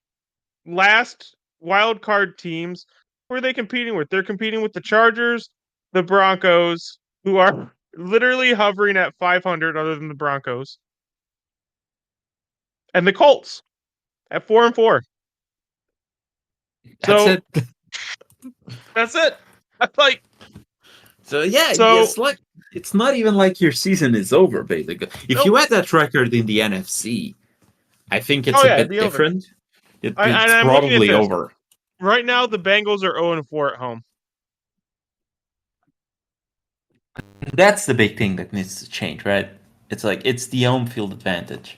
last wild card teams. Who are they competing with? They're competing with the Chargers, the Broncos, who are literally hovering at 500 other than the Broncos, and the Colts at 4-4.
that's
So
it.
that's it. That's like
So yeah,
so
it's like it's not even like your season is over. Basically, if
nope.
you had that record in the NFC, I think it's
Oh
a
yeah, it'd
bit
be over.
different.
And
It's
I'm looking at
probably
this.
over.
Right now the Bengals are 0-4 at home.
That's the big thing that needs to change, right? It's like it's the home field advantage.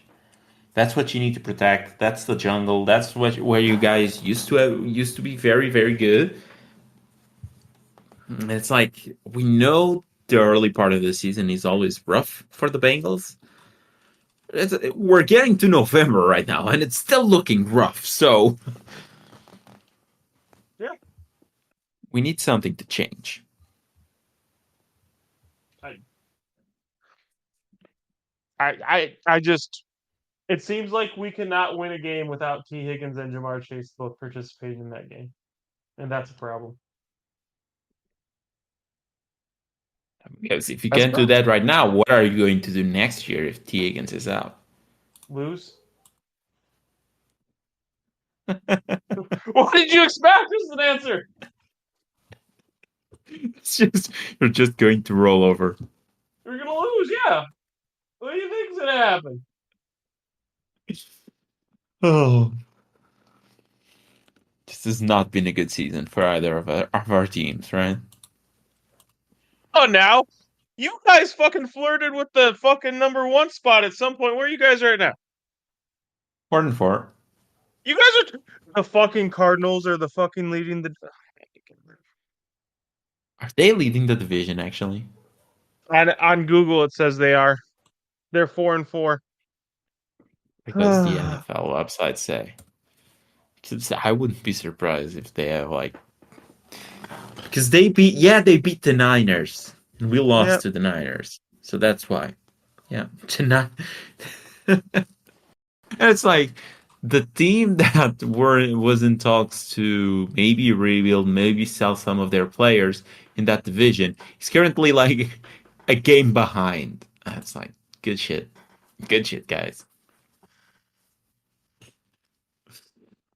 That's what you need to protect. That's the jungle. That's what where you guys used to be very very good. It's like we know the early part of the season is always rough for the Bengals. We're getting to November right now, and it's still looking rough. So
Yeah.
we need something to change.
I I just it seems like we cannot win a game without T. Higgins and Jamar Chase both participating in that game. And that's a problem.
Because if you
That's a
can't do
problem.
that right now, what are you going to do next year if T Higgins is out?
Lose. What did you expect? Is an answer.
It's just you're just going to roll over.
You're gonna lose, yeah. What do you think's gonna happen?
Oh, this has not been a good season for either of our teams, right?
Oh now. You guys fucking flirted with the fucking number one spot at some point. Where are you guys right now?
4-4.
You guys are the fucking Cardinals are the fucking leading the
Are they leading the division actually?
on Google it says they are. They're 4-4.
Because the NFL websites say. 'Cause I wouldn't be surprised if they have like because they beat the Niners and we lost
Yeah.
to the Niners, so that's why. Yeah, tonight. It's like the team that was in talks to maybe rebuild, maybe sell some of their players in that division is currently like a game behind. That's like good shit, guys.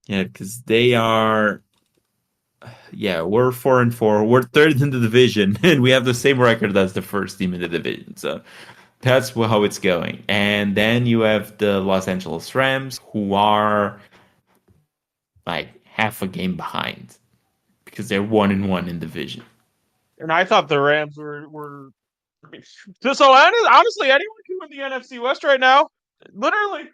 Yeah, because they are. Yeah, we're 4-4. We're third in the division, and we have the same record as the first team in the division. So that's how it's going. And then you have the Los Angeles Rams, who are like half a game behind because they're 1-1 in division.
And I thought the Rams were so honestly anyone can win the NFC West right now. Literally.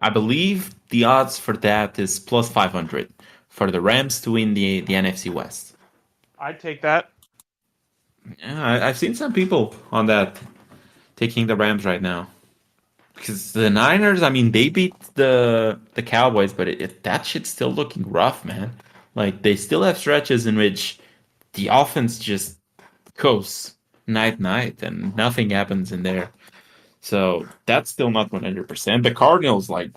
I believe the odds for that is plus 500 for the Rams to win the NFC West.
I'd take that.
Yeah, I've seen some people on that taking the Rams right now. Because the Niners, I mean, they beat the Cowboys, but that shit's still looking rough, man. Like they still have stretches in which the offense just goes night, and nothing happens in there. So that's still not 100%. The Cardinals, like,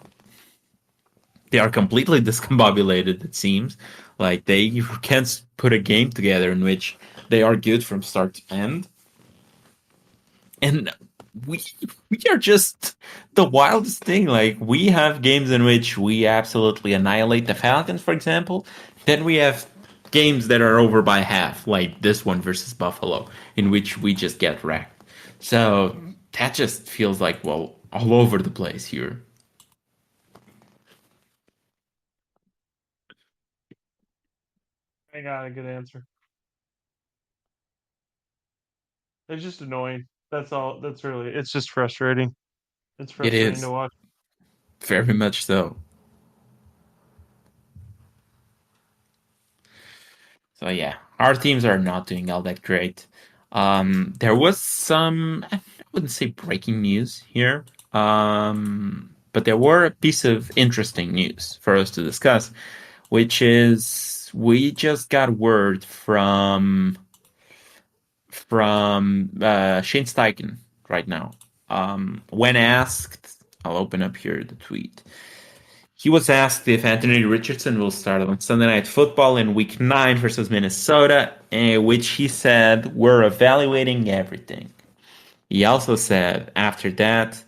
they are completely discombobulated, it seems. Like, they can't put a game together in which they are good from start to end. And we we are just the wildest thing. Like, we have games in which we absolutely annihilate the Falcons, for example. Then we have games that are over by half, like this one versus Buffalo, in which we just get wrecked. So that just feels like, well, all over the place here.
I got a good answer. It's just annoying. That's all. That's really. It's just frustrating. It's
It
frustrating to
is
watch.
very much so. So yeah, our teams are not doing all that great. There was some, I wouldn't say breaking news here, but there were a piece of interesting news for us to discuss, which is we just got word from Shane Steichen right now. When asked, I'll open up here the tweet. He was asked if Anthony Richardson will start on Sunday Night Football in Week 9 versus Minnesota, which he said, we're evaluating everything. He also said after that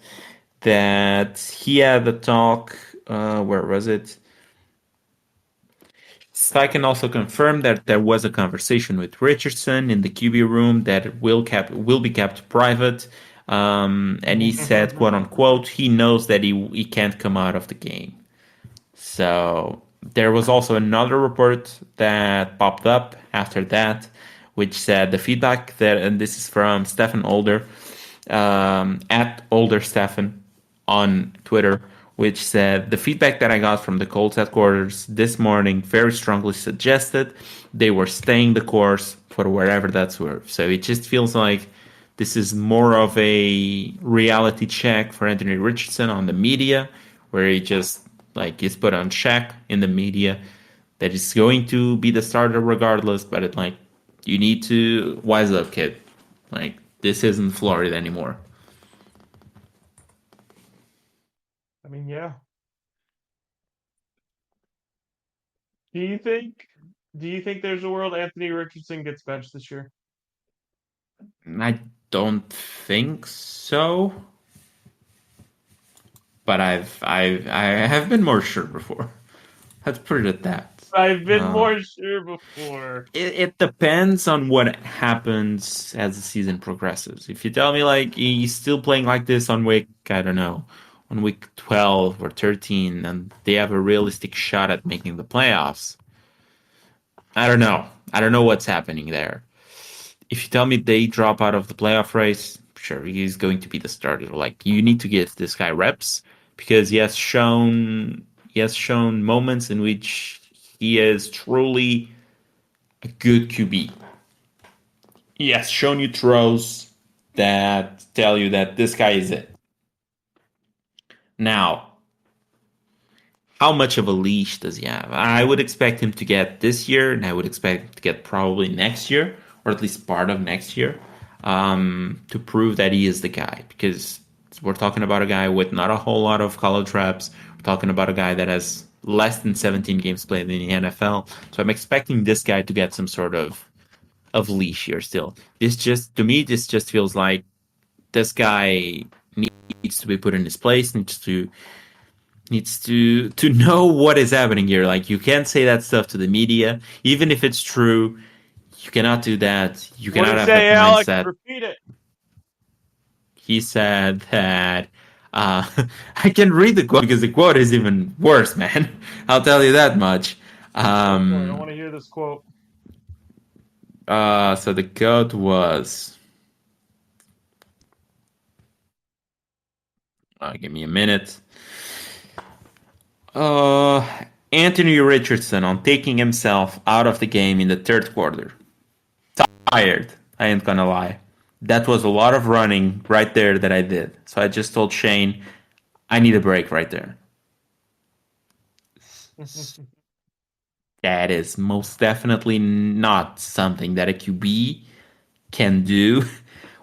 he had a talk, where was it? Steichen also confirmed that there was a conversation with Richardson in the QB room that will be kept private. And he said, quote unquote, he knows that he can't come out of the game. So there was also another report that popped up after that, which said the feedback that, and this is from Stefan Older, at Older Stefan on Twitter, which said the feedback that I got from the Colts headquarters this morning very strongly suggested they were staying the course for wherever that's worth. So it just feels like this is more of a reality check for Anthony Richardson on the media, where he just like is put on check in the media that he's going to be the starter regardless. But it like you need to wise up, kid. Like this isn't Florida anymore.
I mean, yeah. Do you think? Do you think there's a world Anthony Richardson gets benched this year?
I don't think so, but I have been more sure before. Let's put it at that.
I've been
Uh,
more sure before.
it depends on what happens as the season progresses. If you tell me like he's still playing like this on week, I don't know, on week 12 or 13, and they have a realistic shot at making the playoffs, I don't know. I don't know what's happening there. If you tell me they drop out of the playoff race, sure, he's going to be the starter. Like you need to give this guy reps because he has shown moments in which he is truly a good QB. He has shown you throws that tell you that this guy is it. Now, how much of a leash does he have? I would expect him to get this year, and I would expect him to get probably next year, or at least part of next year, to prove that he is the guy. Because we're talking about a guy with not a whole lot of college reps. We're talking about a guy that has less than 17 games played in the NFL. So I'm expecting this guy to get some sort of leash here still. This just to me, this just feels like this guy needs to be put in his place, needs to know what is happening here. Like you can't say that stuff to the media, even if it's true. You cannot do that. You
What
cannot
did you
have that
say, Alex?
mindset.
Repeat it.
He said that uh, I can read the quote because the quote is even worse, man. I'll tell you that much.
Go for it. I want to hear this quote.
So the quote was, give me a minute. Uh, Anthony Richardson on taking himself out of the game in the third quarter. Tired. I ain't gonna lie. That was a lot of running right there that I did. So I just told Shane, I need a break right there. That is most definitely not something that a QB can do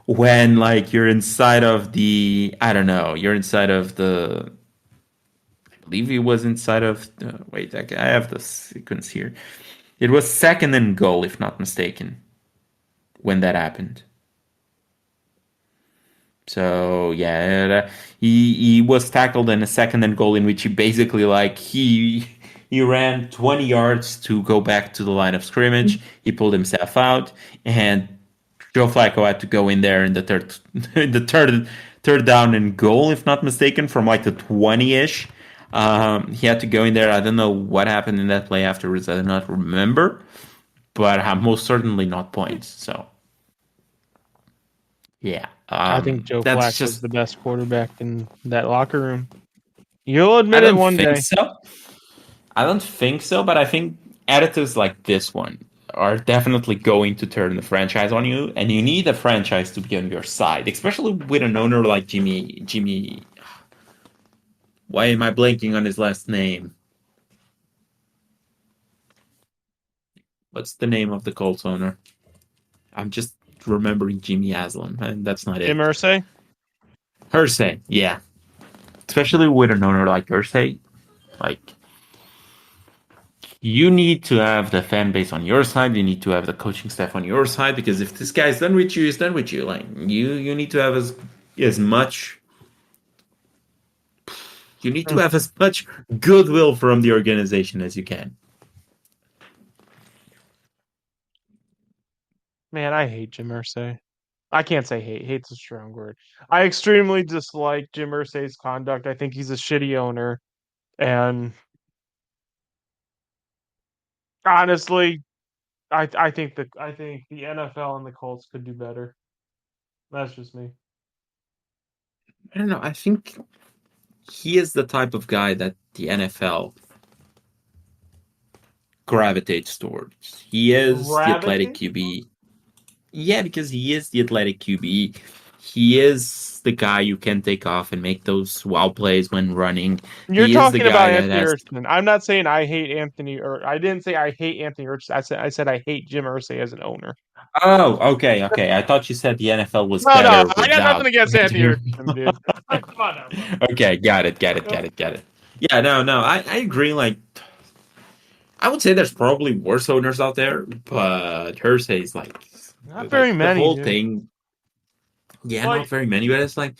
when like you're inside of the I don't know, you're inside of the I believe he was inside of wait, I have the sequence here. It was second and goal if not mistaken when that happened. So yeah, he was tackled in a second and goal in which he basically like he ran 20 yards to go back to the line of scrimmage. He pulled himself out, and Joe Flacco had to go in there in the third in the third down and goal, if not mistaken, from like the 20-ish. He had to go in there. I don't know what happened in that play afterwards. I do not remember, but most certainly not points. So Yeah,
I think Joe
that's
Flacco's
just
the best quarterback in that locker room. You'll
I
admit it
don't
one
think
day.
so. I don't think so, but I think attitudes like this one are definitely going to turn the franchise on you, and you need a franchise to be on your side, especially with an owner like Jimmy. Jimmy, why am I blanking on his last name? What's the name of the Colts owner? I'm just remembering Jimmy Haslam, and that's not
Jim
it.
Irsay?
Hersey, yeah. Especially with an owner like Hersey, like you need to have the fan base on your side. You need to have the coaching staff on your side because if this guy's done with you, he's done with you. Like you need to have as much. You need to
Mm.
have as much goodwill from the organization as you can.
Man, I hate Jim Irsay. I can't say hate. Hate's a strong word. I extremely dislike Jim Irsay's conduct. I think he's a shitty owner. And honestly, I think the NFL and the Colts could do better. That's just me.
I don't know. I think he is the type of guy that the NFL gravitates towards. He is the athletic
Gravity?
QB. Yeah, because he is the athletic QB. He is the guy you can take off and make those wow plays when running.
You're
He is the
talking
guy
about
that
Anthony
has.
Richardson. I'm not saying I hate Anthony or I didn't say I hate Anthony Richardson. I said I hate Jim Irsay as an owner.
Oh, okay, okay. I thought you said the NFL was
No, no,
better
I got nothing
without
against Anthony
Jim.
Richardson, dude. Come on now, bro.
Okay, got it, got it,
Uh,
got it, got it. Yeah, no, no. I agree. Like, I would say there's probably worse owners out there, but Hersey's
Not very
like the
many,
whole
dude.
thing. Yeah, not
Like
very many, but it's like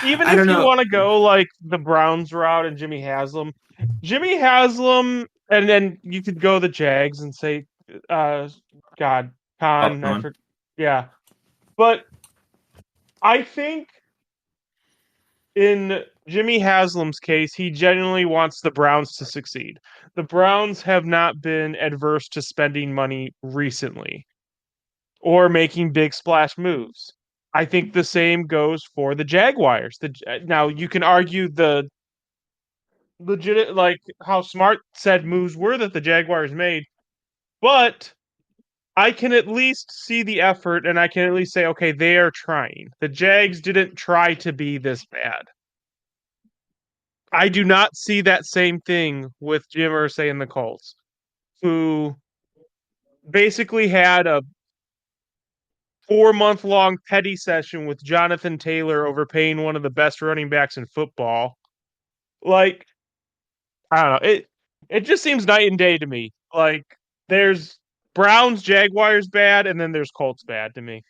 even
I
if
don't
you
know.
want to go like the Browns route and Jimmy Haslam, and then you could go the Jags and say, uh, God,
Up
Khan, I
on.
forget. Yeah, but I think in Jimmy Haslam's case, he genuinely wants the Browns to succeed. The Browns have not been adverse to spending money recently or making big splash moves. I think the same goes for the Jaguars. Now you can argue the legit like how smart said moves were that the Jaguars made, but I can at least see the effort and I can at least say, okay, they are trying. The Jags didn't try to be this bad. I do not see that same thing with Jim Irsay and the Colts, who basically had a 4 month long petty session with Jonathan Taylor over paying one of the best running backs in football. Like, I don't know. It just seems night and day to me. Like there's Browns, Jaguars bad, and then there's Colts bad to me.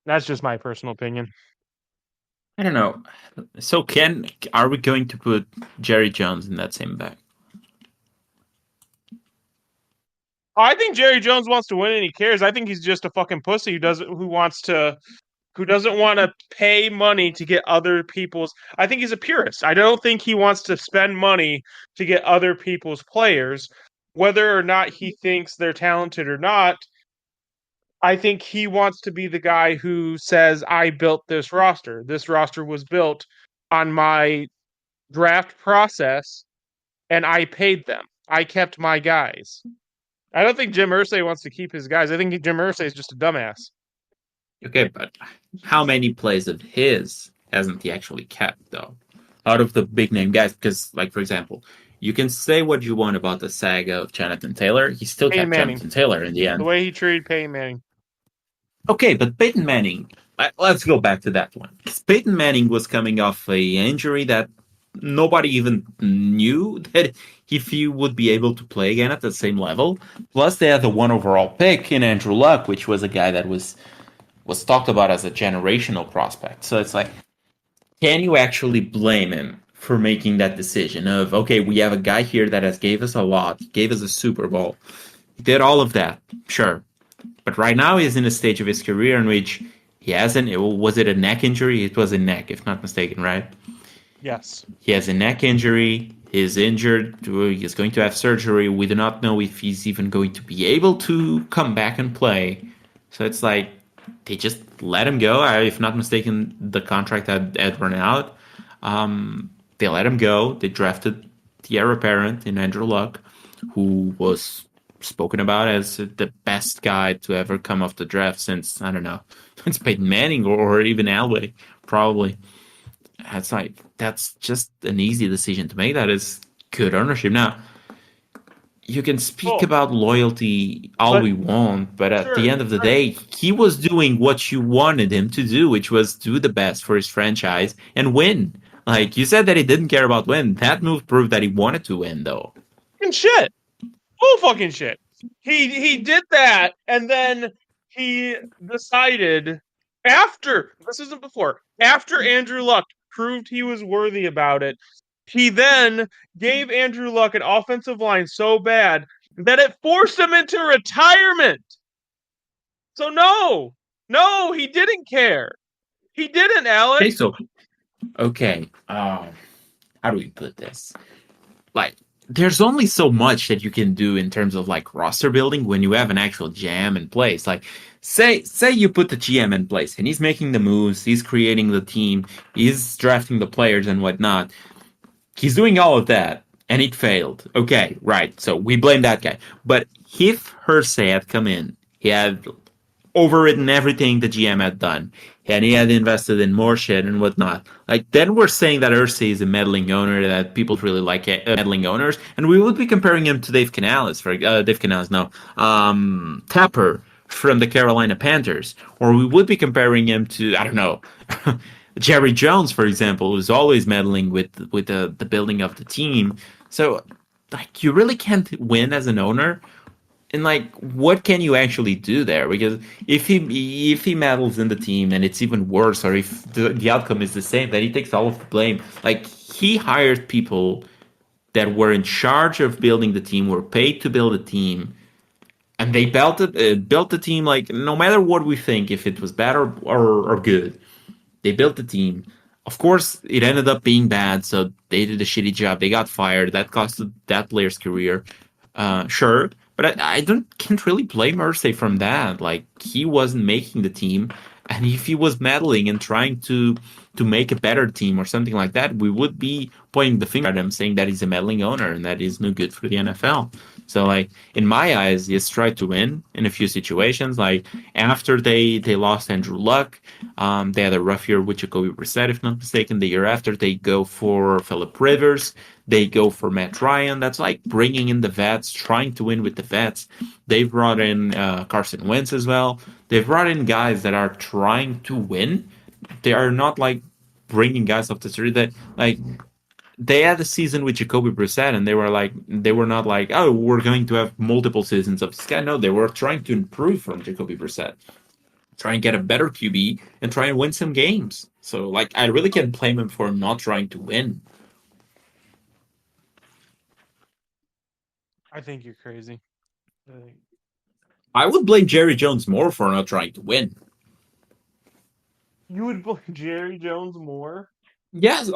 That's just my personal opinion.
I don't know. So, are we going to put Jerry Jones in that same bag?
I think Jerry Jones wants to win and he cares. I think he's just a fucking pussy who doesn't want to pay money to get other people's. I think he's a purist. I don't think he wants to spend money to get other people's players, whether or not he thinks they're talented or not. I think he wants to be the guy who says, I built this roster. This roster was built on my draft process and I paid them. I kept my guys. I don't think Jim Irsay wants to keep his guys. I think Jim Irsay is just a dumbass.
Okay, but how many plays of his hasn't he actually kept though? Out of the big name guys, because like for example, you can say what you want about the saga of Jonathan Taylor. He still
Peyton
kept
Manning.
Jonathan Taylor in the
The
end.
way he treated Peyton Manning.
Okay, but Peyton Manning. Let's go back to that one. 'Cause Peyton Manning was coming off a injury that nobody even knew that if he would be able to play again at the same level. Plus, they had the one overall pick in Andrew Luck, which was a guy that was talked about as a generational prospect. So it's like, can you actually blame him for making that decision of okay, we have a guy here that has gave us a lot, gave us a Super Bowl, he did all of that, sure, but right now he's in a stage of his career in which he hasn't. Was it a neck injury? It was a neck, if not mistaken, right?
Yes.
He has a neck injury. He's injured. He's going to have surgery. We do not know if he's even going to be able to come back and play. So it's like they just let him go. If not mistaken, the contract had run out. They let him go. They drafted the heir apparent in Andrew Luck, who was spoken about as the best guy to ever come off the draft since, I don't know, since Peyton Manning or even Elway, probably. That's just an easy decision to make. That is good ownership. Now, you can speak
Cool.
about loyalty all
But
we want, but at the
sure,
end of the
sure.
day, he was doing what you wanted him to do, which was do the best for his franchise and win. Like you said that he didn't care about win. That move proved that he wanted to win, though.
Fucking shit. Full fucking shit. He did that, and then he decided after this isn't before after Andrew Luck proved he was worthy about it. He then gave Andrew Luck an offensive line so bad that it forced him into retirement. So no, he didn't care. He didn't,
Okay,
Alex.
so okay, how do we put this? Like, there's only so much that you can do in terms of like roster building when you have an actual GM in place. Like, say you put the GM in place and he's making the moves, he's creating the team, he's drafting the players and whatnot. He's doing all of that, and it failed. Okay, right. So we blame that guy. But if Hersey had come in, he had overridden everything the GM had done, and he had invested in more shit and whatnot. Like then we're saying that Ursay is a meddling owner, that people really like meddling owners, and we would be comparing him to Dave Canales for Dave Canales, no, Tapper from the Carolina Panthers, or we would be comparing him to I don't know. Jerry Jones, for example, who's always meddling with the building of the team. So, like, you really can't win as an owner and like what can you actually do there because if he meddles in the team and it's even worse or if the outcome is the same then he takes all of the blame like he hired people that were in charge of building the team were paid to build a team and they built the team like no matter what we think if it was bad or good they built the team. Of course, it ended up being bad, so they did a shitty job. They got fired. That costed that player's career. Sure, but I don't can't really blame Irsay from that. Like he wasn't making the team, and if he was meddling and trying to make a better team or something like that, we would be pointing the finger at him, saying that he's a meddling owner and that he's no good for the NFL. So like in my eyes, he's tried to win in a few situations. Like after they lost Andrew Luck, they had a rough year with Jacoby Brissett, if not mistaken. The year after, they go for Philip Rivers. They go for Matt Ryan. That's like bringing in the vets, trying to win with the vets. They've brought in Carson Wentz as well. They've brought in guys that are trying to win. They are not like bringing guys off the street that like they had a season with Jacoby Brissett, and they were not like, oh, we're going to have multiple seasons of this guy. No, they were trying to improve from Jacoby Brissett, try and get a better QB, and try and win some games. So, like, I really can't blame him for not trying to win.
I think you're crazy.
I would blame Jerry Jones more for not trying to win.
You would blame Jerry Jones more?
Yes.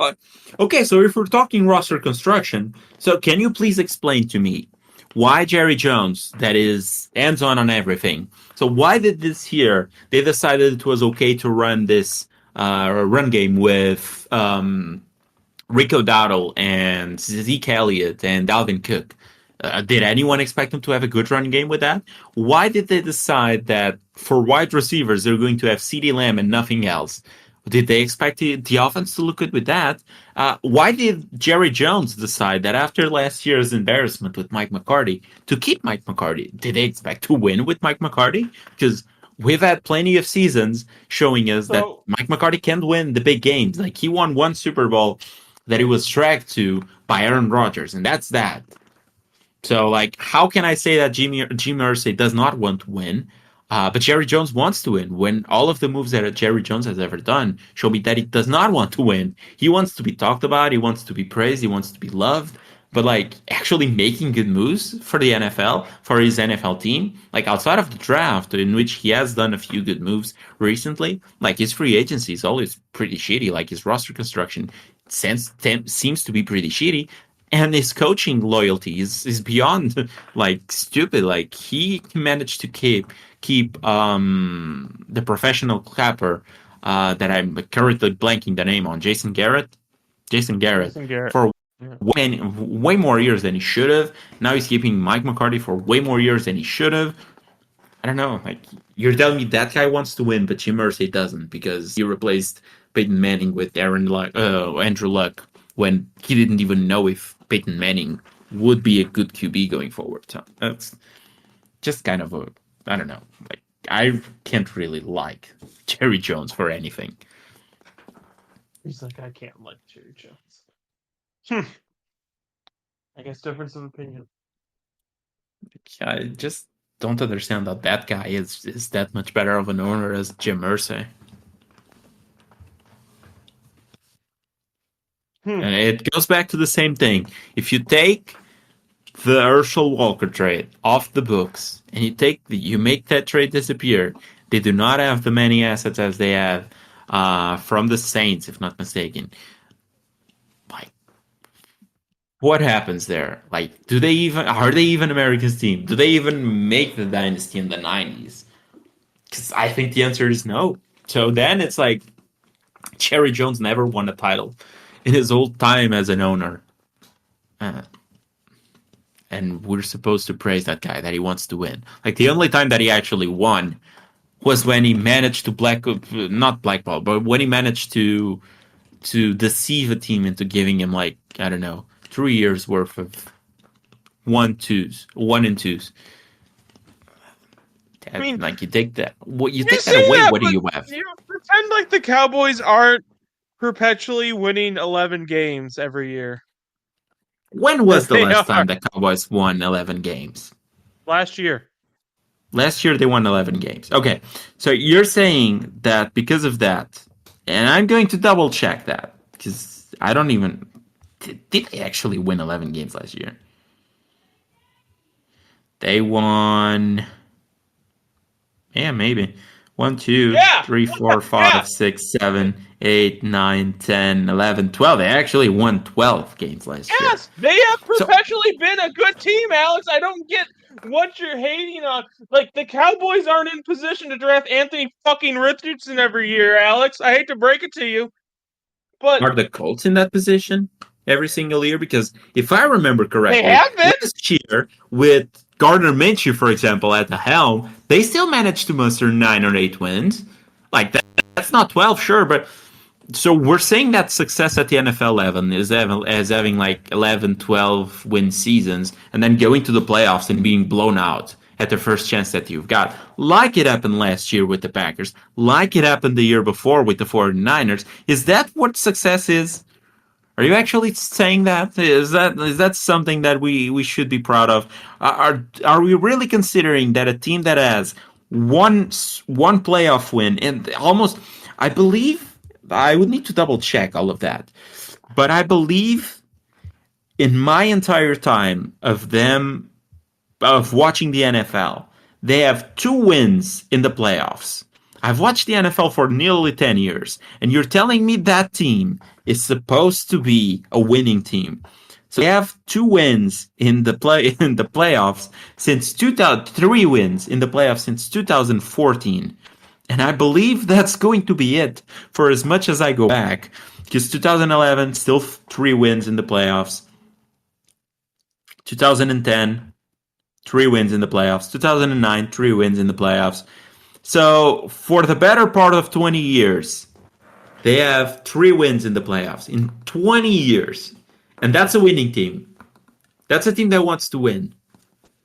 Okay, so if we're talking roster construction, so can you please explain to me why Jerry Jones, that is hands on everything, so why did this year they decided it was okay to run this run game with Rico Dowdle and Zeke Elliott and Dalvin Cook? Did anyone expect them to have a good running game with that? Why did they decide that for wide receivers they're going to have CeeDee Lamb and nothing else? Did they expect the offense to look good with that? Why did Jerry Jones decide that after last year's embarrassment with Mike McCarthy to keep Mike McCarthy? Did they expect to win with Mike McCarthy? Because we've had plenty of seasons showing us that
So
Mike McCarthy can't win the big games. Like he won one Super Bowl that he was dragged to by Aaron Rodgers, and that's that. So, like, how can I say that Jim Irsay does not want to win, but Jerry Jones wants to win? When all of the moves that Jerry Jones has ever done show me that he does not want to win. He wants to be talked about. He wants to be praised. He wants to be loved. But like actually making good moves for the NFL, for his NFL team, like outside of the draft, in which he has done a few good moves recently, like his free agency is always pretty shitty. Like his roster construction seems to be pretty shitty. and his coaching loyalty is beyond like stupid. Like he managed to keep the professional capper that I'm currently blanking the name on, Jason Garrett,
Jason Garrett.
for
Yeah.
way more years than he should have. Now he's keeping Mike McCarthy for way more years than he should have. I don't know. Like you're telling me that guy wants to win, but Jim Irsay doesn't because he replaced Peyton Manning with Andrew Luck when he didn't even know if Peyton Manning would be a good QB going forward. So that's just kind of a I don't know. Like I can't really like Jerry Jones for anything.
He's like, I can't like Jerry Jones. I guess difference of opinion.
I just don't understand that guy is that much better of an owner as Jim Irsay. And it goes back to the same thing. If you take the Herschel Walker trade off the books and you make that trade disappear, they do not have the many assets as they have from the Saints, if not mistaken. Like, what happens there? Like, are they even America's team? Do they even make the dynasty in the 90s? Because I think the answer is no. So then it's like Jerry Jones never won a title in his whole time as an owner. And we're supposed to praise that guy, that he wants to win. Like, the only time that he actually won was when he managed to not blackball, but when he managed to deceive a team into giving him, like, I don't know, 3 years worth of 1-2s.
I mean,
like you take that away.
that,
What do you have?
You pretend like the Cowboys aren't perpetually winning 11 games every year.
When was the last time the Cowboys won 11 games?
Last year.
Last year they won 11 games. Okay, so you're saying that because of that, and I'm going to double check that because I don't even. Did they actually win 11 games last year? They won. Yeah, maybe. 1, 2, 3, 4, 5, 6, 7, 8, 9, 10, 11, 12. They actually won 12 games last year.
Yes, they have perpetually been a good team, Alex. I don't get what you're hating on. Like, the Cowboys aren't in position to draft Anthony fucking Richardson every year, Alex. I hate to break it to you. But
are the Colts in that position every single year? Because if I remember correctly,
they have been.
Last year with Gardner Minshew, for example, at the helm, they still managed to muster 9 or 8 wins. Like that's not 12, sure, but so we're saying that success at the NFL level is having like 11, 12 win seasons and then going to the playoffs and being blown out at the first chance that you've got. Like it happened last year with the Packers, like it happened the year before with the 49ers. Is that what success is? Are you actually saying that? Is that something that we should be proud of? Are we really considering that a team that has one playoff win and almost, I believe, I would need to double check all of that, but I believe in my entire time of watching the NFL, they have 2 wins in the playoffs. I've watched the NFL for nearly 10 years, and you're telling me that team is supposed to be a winning team. So they have 2 wins in the playoffs since 3 wins in the playoffs since 2014. And I believe that's going to be it for as much as I go back. Because 2011, still 3 wins in the playoffs. 2010, 3 wins in the playoffs. 2009, 3 wins in the playoffs. So for the better part of 20 years, they have 3 wins in the playoffs in 20 years. And that's a winning team. That's a team that wants to win.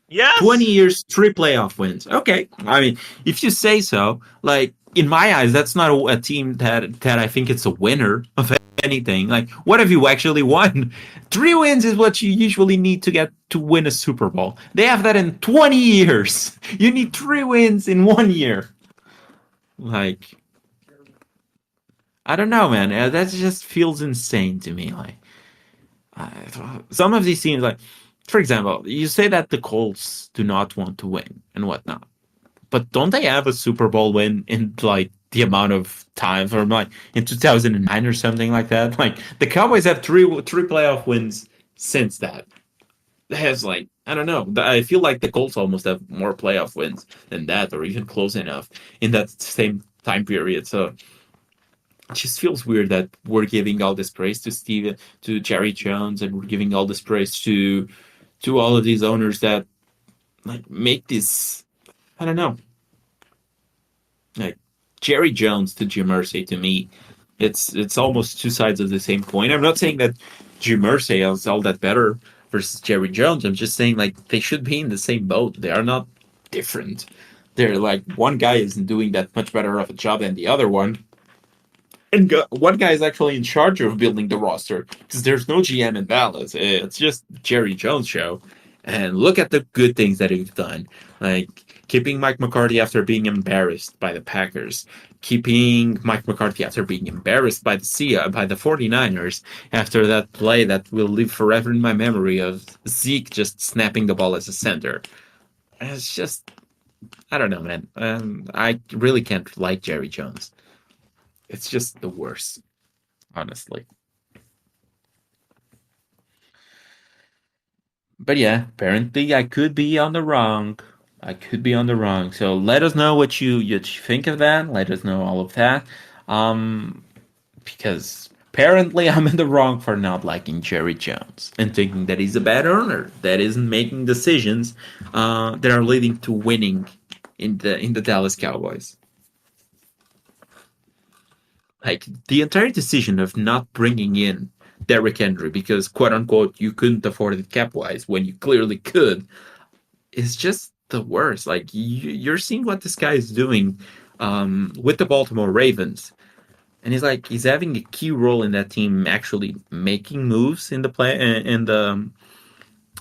Yes.
20 years, 3 playoff wins. Okay. I mean, if you say so, like, in my eyes, that's not a team that I think it's a winner of anything. Like, what have you actually won? 3 wins is what you usually need to win a Super Bowl. They have that in 20 years. You need 3 wins in 1 year. Like, I don't know, man. That just feels insane to me. Like, some of these teams, like, for example, you say that the Colts do not want to win and whatnot, but don't they have a Super Bowl win in like the amount of time from like in 2009 or something like that? Like the Cowboys have three playoff wins since that. Has like I don't know. I feel like the Colts almost have more playoff wins than that, or even close enough in that same time period. So it just feels weird that we're giving all this praise to Jerry Jones, and we're giving all this praise to all of these owners that like make this. I don't know, like Jerry Jones to Jim Irsay to me. It's almost two sides of the same coin. I'm not saying that Jim Irsay is all that better versus Jerry Jones. I'm just saying like they should be in the same boat. They are not different. They're like one guy isn't doing that much better of a job than the other one, and one guy is actually in charge of building the roster because there's no GM in Dallas. It's just Jerry Jones show. And look at the good things that he's done, like keeping Mike McCarthy after being embarrassed by the Packers, keeping Mike McCarthy after being embarrassed by the 49ers after that play that will live forever in my memory of Zeke just snapping the ball as a center. It's just I don't know, man. I really can't like Jerry Jones. It's just the worst, honestly. But yeah, apparently I could be on the wrong. I could be on the wrong. So let us know what you think of that. Let us know all of that. Um, because apparently I'm in the wrong for not liking Jerry Jones and thinking that he's a bad owner that isn't making decisions that are leading to winning in the Dallas Cowboys. Like the entire decision of not bringing in Derrick Henry because quote unquote you couldn't afford it cap wise when you clearly could is just the worst. Like you're seeing what this guy is doing with the Baltimore Ravens, and he's having a key role in that team, actually making moves in the play and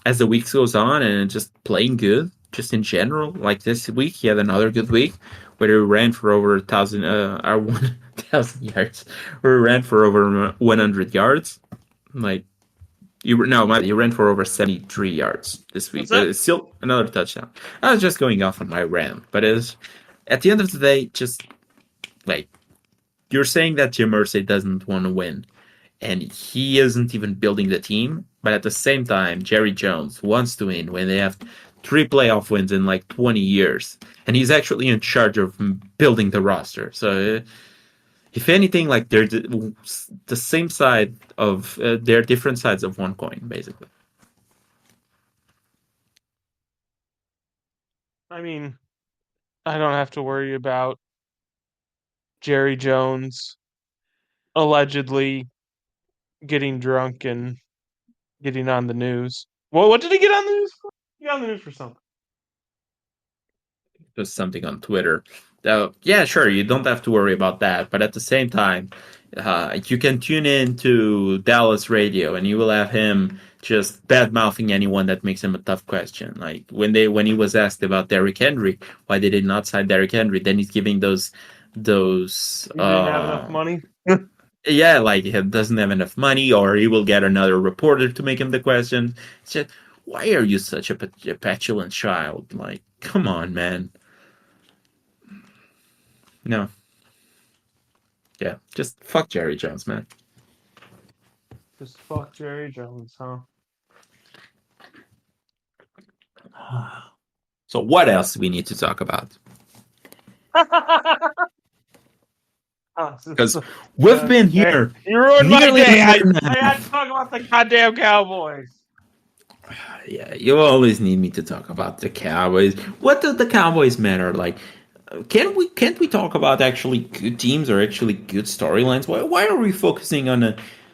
as the weeks goes on, and just playing good. Just in general, like this week, he had another good week where he ran for over 1,000, or 1,000 yards, or he ran for over 100 yards. Like you ran for over 73 yards this week,
What's
but
that?
it's still another touchdown. I was just going off on my rant, but it's at the end of the day, just like you're saying that Jim Irsay doesn't want to win, and he isn't even building the team. But at the same time, Jerry Jones wants to win when they have three playoff wins in like 20 years, and he's actually in charge of building the roster. So, if anything, like they're the same side of they're different sides of one coin, basically.
I mean, I don't have to worry about Jerry Jones allegedly getting drunk and getting on the news. Well, what did he get on the news for? He got on the news for something.
Just something on Twitter. Yeah, sure, you don't have to worry about that. But at the same time, you can tune in to Dallas radio, and you will have him just bad mouthing anyone that makes him a tough question. Like when he was asked about Derrick Henry, why they did not sign Derrick Henry, then he's giving those
He didn't have enough money.
yeah, like he doesn't have enough money, or he will get another reporter to make him the question. It's just, why are you such a petulant child? Like, come on, man. No, yeah, just fuck Jerry Jones, man.
Just fuck Jerry Jones, huh?
So what else do we need to talk about? Because we've been
Hey,
here
you ruined my
nearly
day.
an hour and a
I had to
half.
talk about the goddamn Cowboys.
Yeah, you always need me to talk about the Cowboys. What do the Cowboys matter? Like, can't we talk about actually good teams or actually good storylines? Why are we focusing on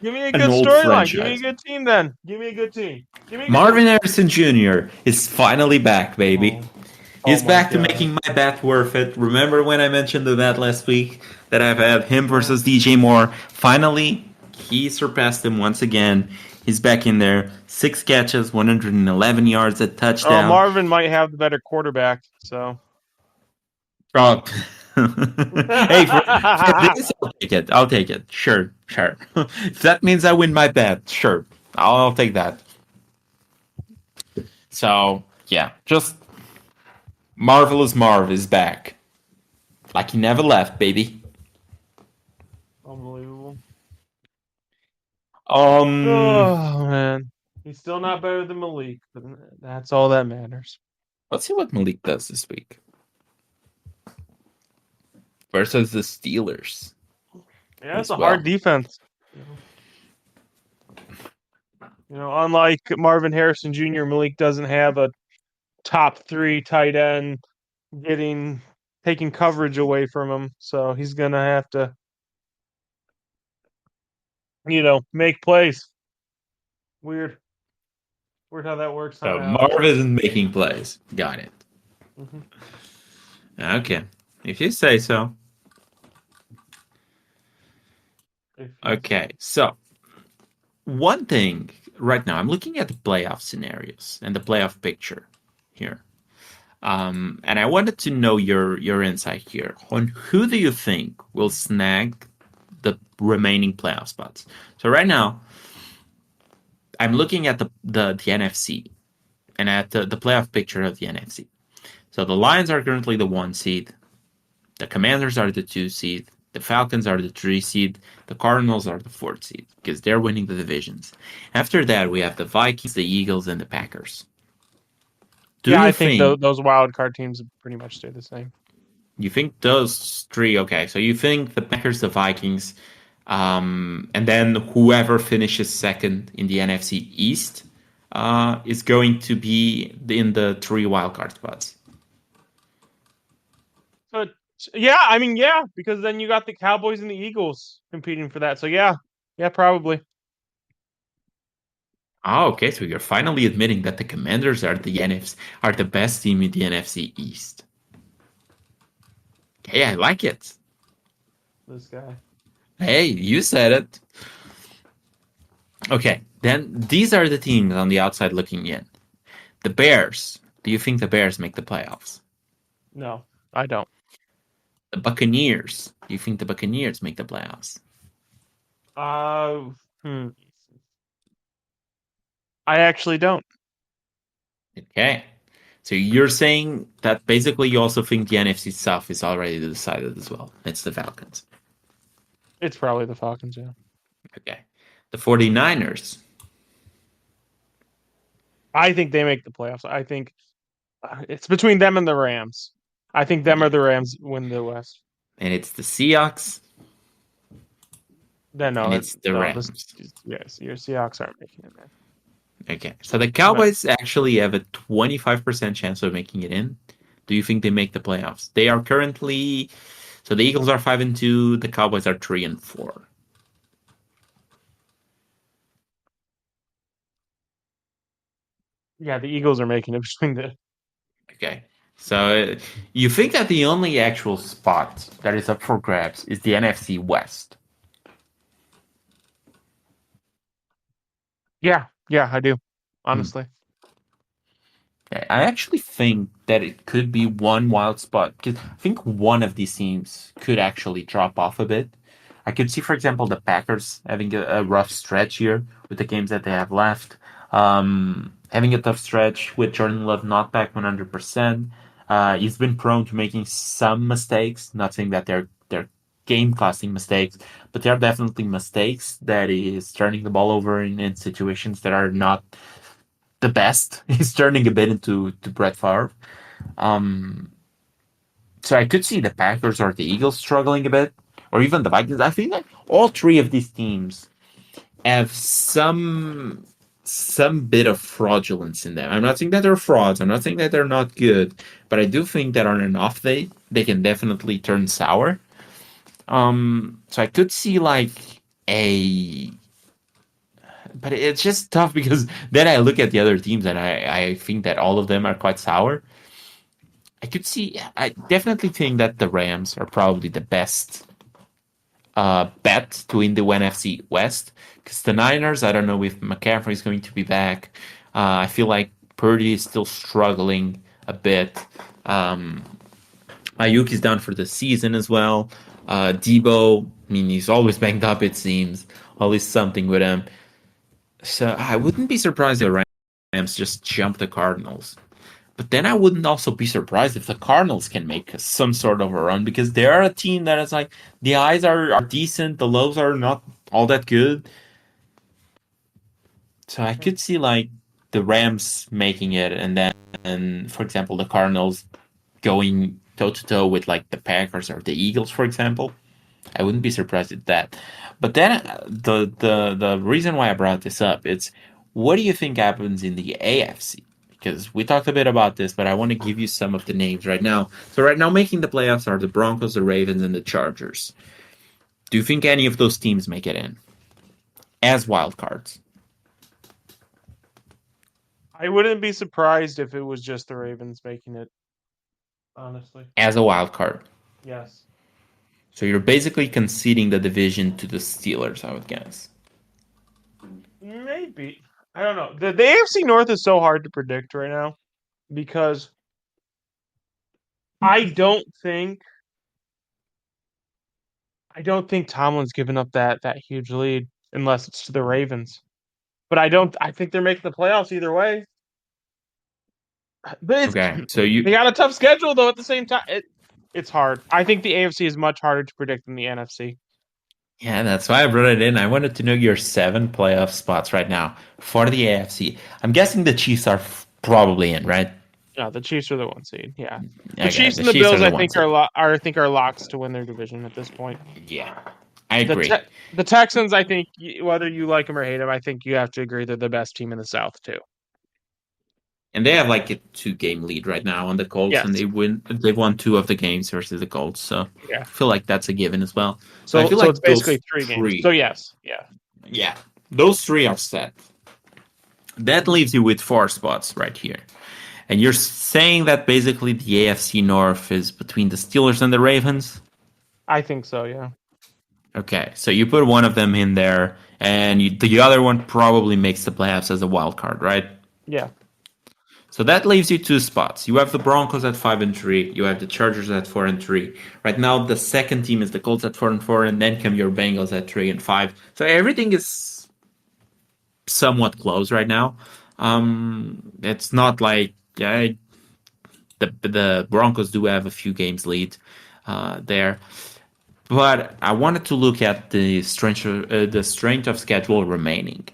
Give me a
an
good
old
storyline. Give me a
franchise?
good team then. Give me a good team. Give me a good team.
Marvin Harrison Jr. is finally back, baby.
Oh,
He's
my
back to
God.
making my bet worth it. Remember when I mentioned the bet last week that I've had him versus DJ Moore? Finally, he surpassed him once again. He's back in there. 6 catches, 111 yards, a
Oh,
touchdown.
Marvin might have the better quarterback, so.
Oh. Hey, for this, I'll take it. I'll take it. Sure, sure. If that means I win my bet, sure. I'll take that. So, yeah, just Marvelous Marv is back. Like he never left, baby.
Unbelievable.
Um,
Oh, man. He's still not better than Malik, but that's all that matters.
Let's see what Malik does this week versus the Steelers
Yeah, it's
as
a hard
well.
defense. Unlike Marvin Harrison Jr., Malik doesn't have a top three tight end getting taking coverage away from him, so he's gonna have to, make plays. Weird, weird how that works, huh,
So
Alex?
Marv isn't making plays. Got it.
Hmm.
Okay, if you say so.
If you
Okay, so one thing right now, I'm looking at the playoff scenarios and the playoff picture here. And I wanted to know your insight here on who do you think will snag the remaining playoff spots. So right now, I'm looking at the NFC and at the playoff picture of the NFC. So the Lions are currently the 1 seed, the Commanders are the 2 seed, the Falcons are the 3 seed, the Cardinals are the 4th seed because they're winning the divisions. After that, we have the Vikings, the Eagles, and the Packers. Do
Yeah,
you
I think
think
those wild card teams pretty much stay the same.
you think those three? Okay, so you think the Packers, the Vikings, and then whoever finishes second in the NFC East is going to be in the three wildcard spots.
But yeah, I mean, yeah, because then you got the Cowboys and the Eagles competing for that. So yeah, probably.
Oh, okay, so you're finally admitting that the Commanders are the best team in the NFC East. Okay, I like it.
This guy.
Hey, you said it. Okay, then these are the teams on the outside looking in. The Bears. Do you think the Bears make the playoffs?
No, I don't.
The Buccaneers. Do you think the Buccaneers make the playoffs?
Uh, hmm. I actually don't.
Okay. So you're saying that basically you also think the NFC South is already decided as well. It's the Falcons.
It's probably the Falcons, yeah.
Okay. The 49ers.
I think they make the playoffs. I think it's between them and the Rams. I think them or
Yeah.
the Rams win the West.
And it's the Seahawks.
Then
And
no,
it's the
no,
Rams.
yes, your Seahawks aren't making it, man.
Okay. So the
But
Cowboys actually have a 25% chance of making it in. Do you think they make the playoffs? They are currently so the Eagles are 5-2, the Cowboys are 3-4.
yeah, the Eagles are making it between the.
Okay. So you think that the only actual spot that is up for grabs is the NFC West.
Yeah, I do.
Hmm.
Honestly,
I actually think that it could be one wild spot because I think one of these teams could actually drop off a bit. I could see, for example, the Packers having a rough stretch here with the games that they have left. Having a tough stretch with Jordan Love not back 100%. He's been prone to making some mistakes. Not saying that they're game costing mistakes, but they're definitely mistakes that is turning the ball over in situations that are not the best. He's turning a bit into to Brett Favre. Um, so I could see the Packers or the Eagles struggling a bit, or even the Vikings. I think that all three of these teams have some bit of fraudulence in them. I'm not saying that they're frauds. I'm not saying that they're not good, but I do think that on an off day they can definitely turn sour. So I could see like a but it's just tough because then I look at the other teams and I think that all of them are quite sour. I definitely think that the Rams are probably the best bet to win the NFC West because the Niners, I don't know if McCaffrey is going to be back. I feel like Purdy is still struggling a bit. Um, Ayuk is down for the season as well. Debo, I mean, he's always banged up, it seems. Always something with him. So I wouldn't be surprised if the Rams just jump the Cardinals. But then I wouldn't also be surprised if the Cardinals can make some sort of a run because they're a team that is like the highs are decent, the lows are not all that good. So I could see like the Rams making it, and then, for example, the Cardinals going toe to toe with like the Packers or the Eagles, for example. I wouldn't be surprised at that. But then the reason why I brought this up is, what do you think happens in the AFC? Because we talked a bit about this, but I want to give you some of the names right now. So right now, making the playoffs are the Broncos, the Ravens, and the Chargers. Do you think any of those teams make it in as wild cards?
I wouldn't be surprised if it was just the Ravens making it. Honestly,
As a wild card.
yes.
So you're basically conceding the division to the Steelers, I would guess.
Maybe. I don't know. The AFC North is so hard to predict right now because I don't think Tomlin's given up that huge lead unless it's to the Ravens. But I think they're making the playoffs either way. But
Okay, so
they got a tough schedule though at the same time. It's hard. I think the AFC is much harder to predict than the NFC.
yeah, that's why I brought it in. I wanted to know your 7 playoff spots right now for the AFC. I'm guessing the Chiefs are probably in, right?
No, the Chiefs are the 1 seed. Yeah. The
Okay,
Chiefs
the
and the
Chiefs are
Bills
the
I
ones.
think are locks to win their division at this point.
Yeah, I
The
agree.
the Texans, I think, whether you like them or hate them, I think you have to agree they're the best team in the South too.
And they have like a 2-game lead right now on the Colts, and
Yes.
they've won 2 of the games versus the Colts. So
Yeah.
I feel like that's a given as well. So I
So
feel
it's
like
basically
those
3 games.
three,
So yes, yeah.
yeah, those 3 are set. That leaves you with 4 spots right here. And you're saying that basically the AFC North is between the Steelers and the Ravens?
I think so, yeah.
Okay, so you put one of them in there, and the other one probably makes the playoffs as a wild card, right?
Yeah.
So that leaves you 2 spots. You have the Broncos at 5-3. You have the Chargers at 4-3. Right now, the second team is the Colts at 4-4, and then come your Bengals at 3-5. So everything is somewhat close right now. It's not like the Broncos do have a few games lead there. But I wanted to look at the strength of schedule remaining.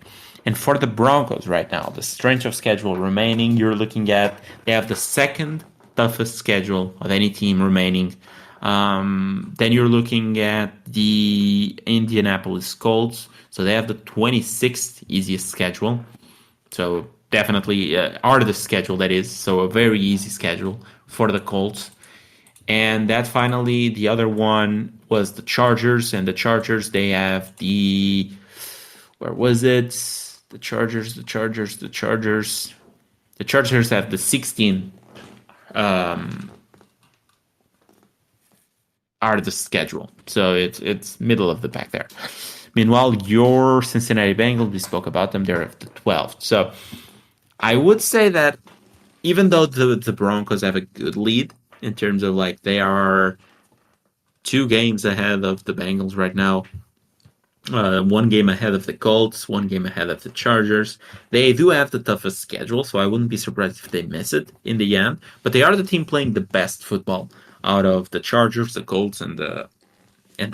And for the Broncos right now, the strength of schedule remaining, you're looking at they have the second toughest schedule of any team remaining. Then you're looking at the Indianapolis Colts. So they have the 26th easiest schedule. So definitely hardest schedule that is. So a very easy schedule for the Colts. And that finally, the other one was the Chargers, and the Chargers they have where was it? The Chargers have the 16 hardest schedule, so it's middle of the pack there. Meanwhile, your Cincinnati Bengals, we spoke about them, they're at the 12th. So I would say that even though the Broncos have a good lead in terms of like they are 2 games ahead of the Bengals right now. 1 game ahead of the Colts, 1 game ahead of the Chargers. They do have the toughest schedule, so I wouldn't be surprised if they miss it in the end. But they are the team playing the best football out of the Chargers, the Colts, and the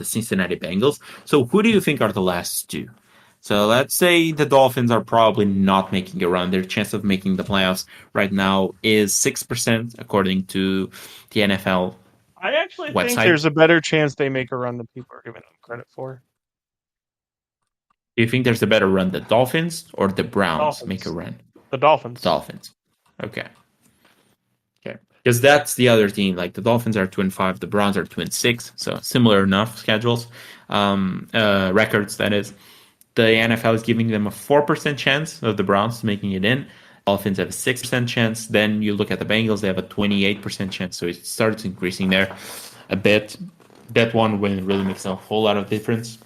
Cincinnati Bengals. So who do you think are the last 2? So let's say the Dolphins are probably not making a run. Their chance of making the playoffs right now is 6%, according to the NFL
I actually think
website.
there's a better chance they make a run than people are giving them credit for.
Do you think there's a better run, the Dolphins or the Browns make a
Dolphins.
run?
The Dolphins.
Dolphins. Okay. Okay. Because that's the other team. Like the Dolphins are 2-5, the Browns are 2-6, so similar enough schedules, records that is. The NFL is giving them a 4% chance of the Browns making it in. Dolphins have a 6% chance. Then you look at the Bengals; they have a 28% chance. So it starts increasing there a bit. That one win really makes a whole lot of difference.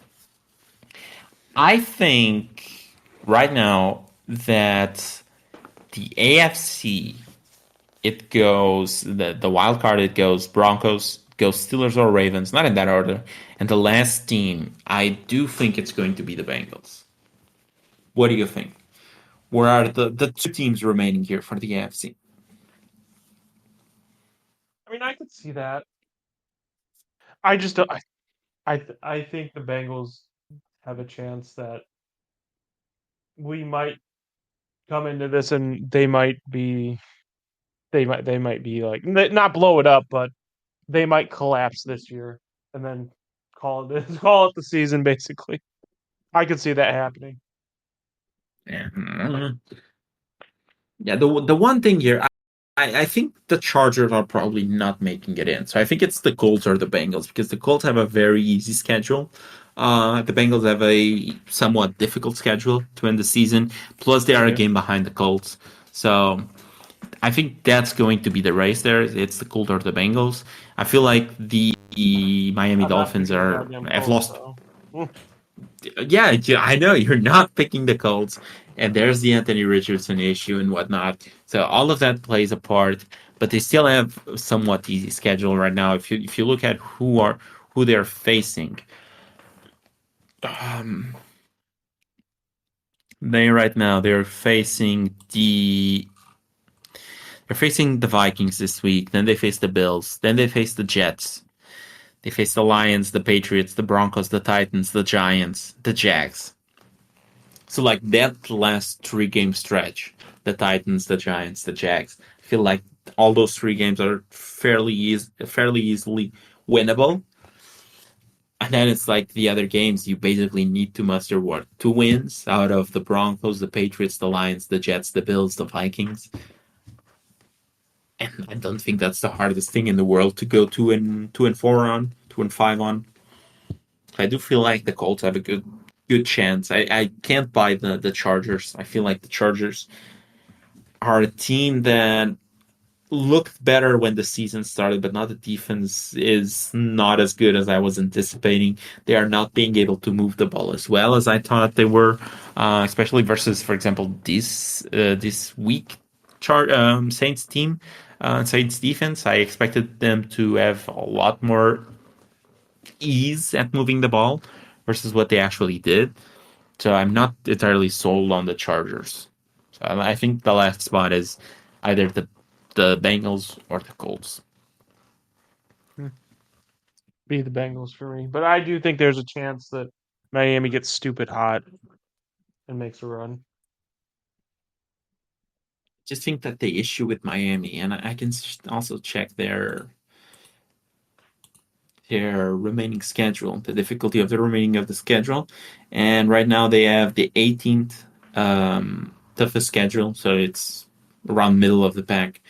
I think right now that the AFC, it goes the wild card. It goes Broncos, goes Steelers or Ravens, not in that order. And the last team, I do think it's going to be the Bengals. What do you think? Where are the 2 teams remaining here for the AFC?
I mean, I could see that. I just don't. I think the Bengals have a chance that we might come into this and they might be like not blow it up, but they might collapse this year and then call it the season basically. I could see that happening.
Yeah. Yeah, the one thing here, I think the Chargers are probably not making it in. So I think it's the Colts or the Bengals because the Colts have a very easy schedule. The Bengals have a somewhat difficult schedule to end the season. Plus, they
They
are a
do.
game behind the Colts. So I think that's going to be the race there. It's the Colts or the Bengals. I feel like the Miami
I'm not
Dolphins
picking the
are
goddamn
have
Colts
lost.
though. Mm.
Yeah, yeah, I know you're not picking the Colts, and there's the Anthony Richardson issue and whatnot. So all of that plays a part, but they still have a somewhat easy schedule right now. If you look at who they're facing, um, they right now they're facing the Vikings this week. Then they face the Bills. Then they face the Jets. They face the Lions, the Patriots, the Broncos, the Titans, the Giants, the Jags. So like that last 3 game stretch, the Titans, the Giants, the Jags, I feel like all those 3 games are fairly easily winnable. And then it's like the other games, you basically need to muster what 2 wins out of the Broncos, the Patriots, the Lions, the Jets, the Bills, the Vikings. And I don't think that's the hardest thing in the world to go 2-4 on, 2-5 on. I do feel like the Colts have a good chance. I can't buy the Chargers. I feel like the Chargers are a team that looked better when the season started, but now the defense is not as good as I was anticipating. They are not being able to move the ball as well as I thought they were, especially versus, for example, this week Saints team, Saints defense. I expected them to have a lot more ease at moving the ball versus what they actually did. So I'm not entirely sold on the Chargers. So I think the last spot is either the Bengals or the Colts.
Be the Bengals for me, but I do think there's a chance that Miami gets stupid hot and makes a run.
Just think that the issue with Miami, and I can also check their remaining schedule, the difficulty of the remaining of the schedule, and right now they have the 18th toughest schedule, so it's around middle of the pack.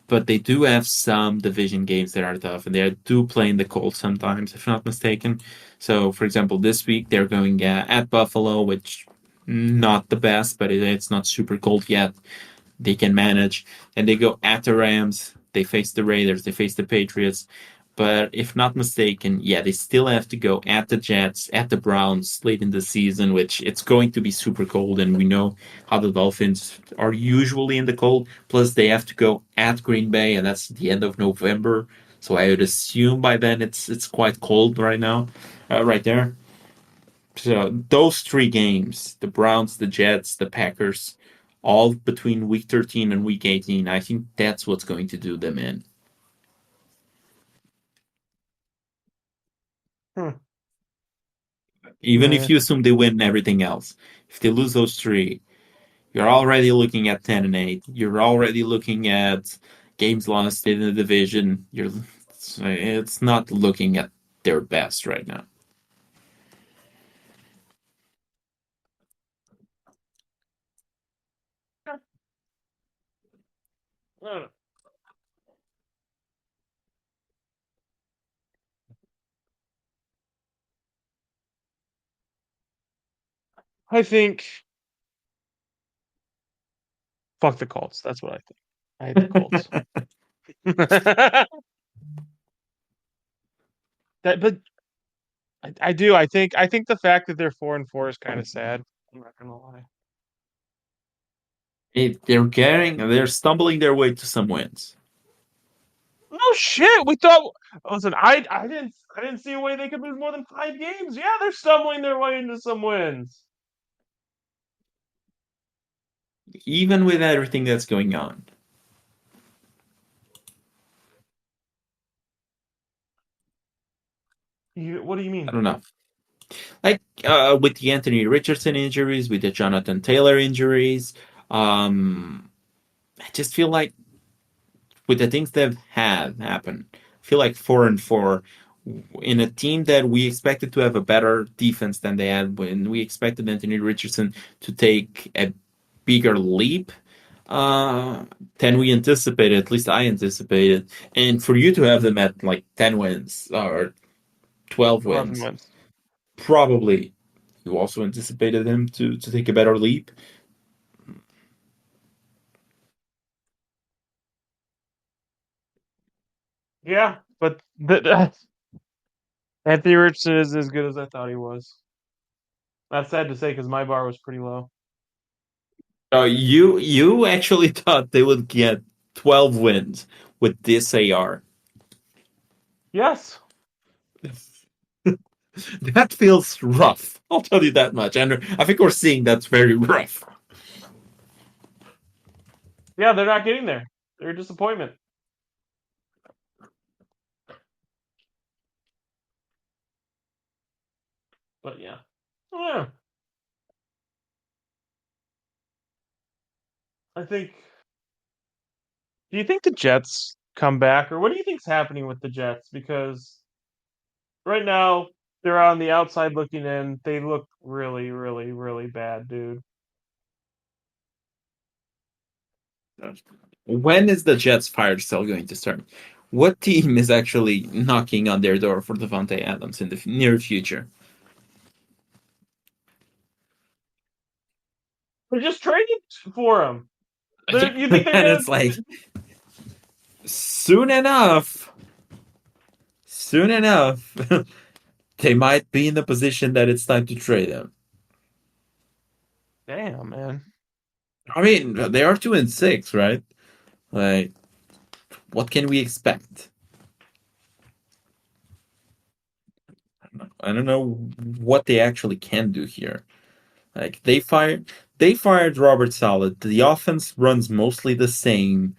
But they do have some division games that are tough, and they do play in the cold sometimes, if not mistaken. So, for example, this week they're going at Buffalo, which not the best, but it's not super cold yet. They can manage, and they go at the Rams. They face the Raiders. They face the Patriots. But if not mistaken, yeah, they still have to go at the Jets, at the Browns late in the season, which it's going to be super cold, and we know how the Dolphins are usually in the cold. Plus, they have to go at Green Bay, and that's the end of November. So I would assume by then it's quite cold right now, right there. So those 3 games, the Browns, the Jets, the Packers, all between week 13 and week 18, I think that's what's going to do them in.
Hmm.
Even if
Yeah.
you assume they win everything else, if they lose those 3, you're already looking at 10-8. You're already looking at games lost in the division. It's not looking at their best right now.
I don't know. I think fuck the Colts. That's what I think. I hate the Colts. But I do. I think the fact that they're 4-4 is kind of sad. I'm not gonna lie.
They're stumbling their way to some wins.
No shit. We thought. Listen, I didn't see a way they could lose more than 5 games. Yeah, they're stumbling their way into some wins.
Even with everything that's going on.
What do you
I
mean?
don't know. Like with the Anthony Richardson injuries, with the Jonathan Taylor injuries, I just feel like with the things that have happened, I feel like 4-4 in a team that we expected to have a better defense than they had when we expected Anthony Richardson to take a bigger leap uh, than we anticipated. At least I anticipated. And for you to have them at like 10 wins or 12
11
wins,
wins.
probably you also anticipated them to take a better leap.
Yeah, but Anthony Richardson is as good as I thought he was. That's sad to say because my bar was pretty low.
You actually thought they would get 12 wins with this AR.
Yes.
That feels rough. I'll tell you that much. And I think we're seeing that's very rough.
Yeah, they're not getting there. They're a disappointment. But yeah. Yeah. I think do you think the Jets come back or what do you think's happening with the Jets? Because right now they're on the outside looking in. They look really, really, really bad, dude.
When is the Jets fire sale going to start? What team is actually knocking on their door for Devontae Adams in the near future?
They're just trading for him. You think they're
And
gonna
it's like soon enough, soon enough, they might be in the position that it's time to trade him.
damn, man.
I mean, they are 2-6, right? Like, what can we expect? I don't know what they actually can do here. Like they fired Robert Saleh. The offense runs mostly the same,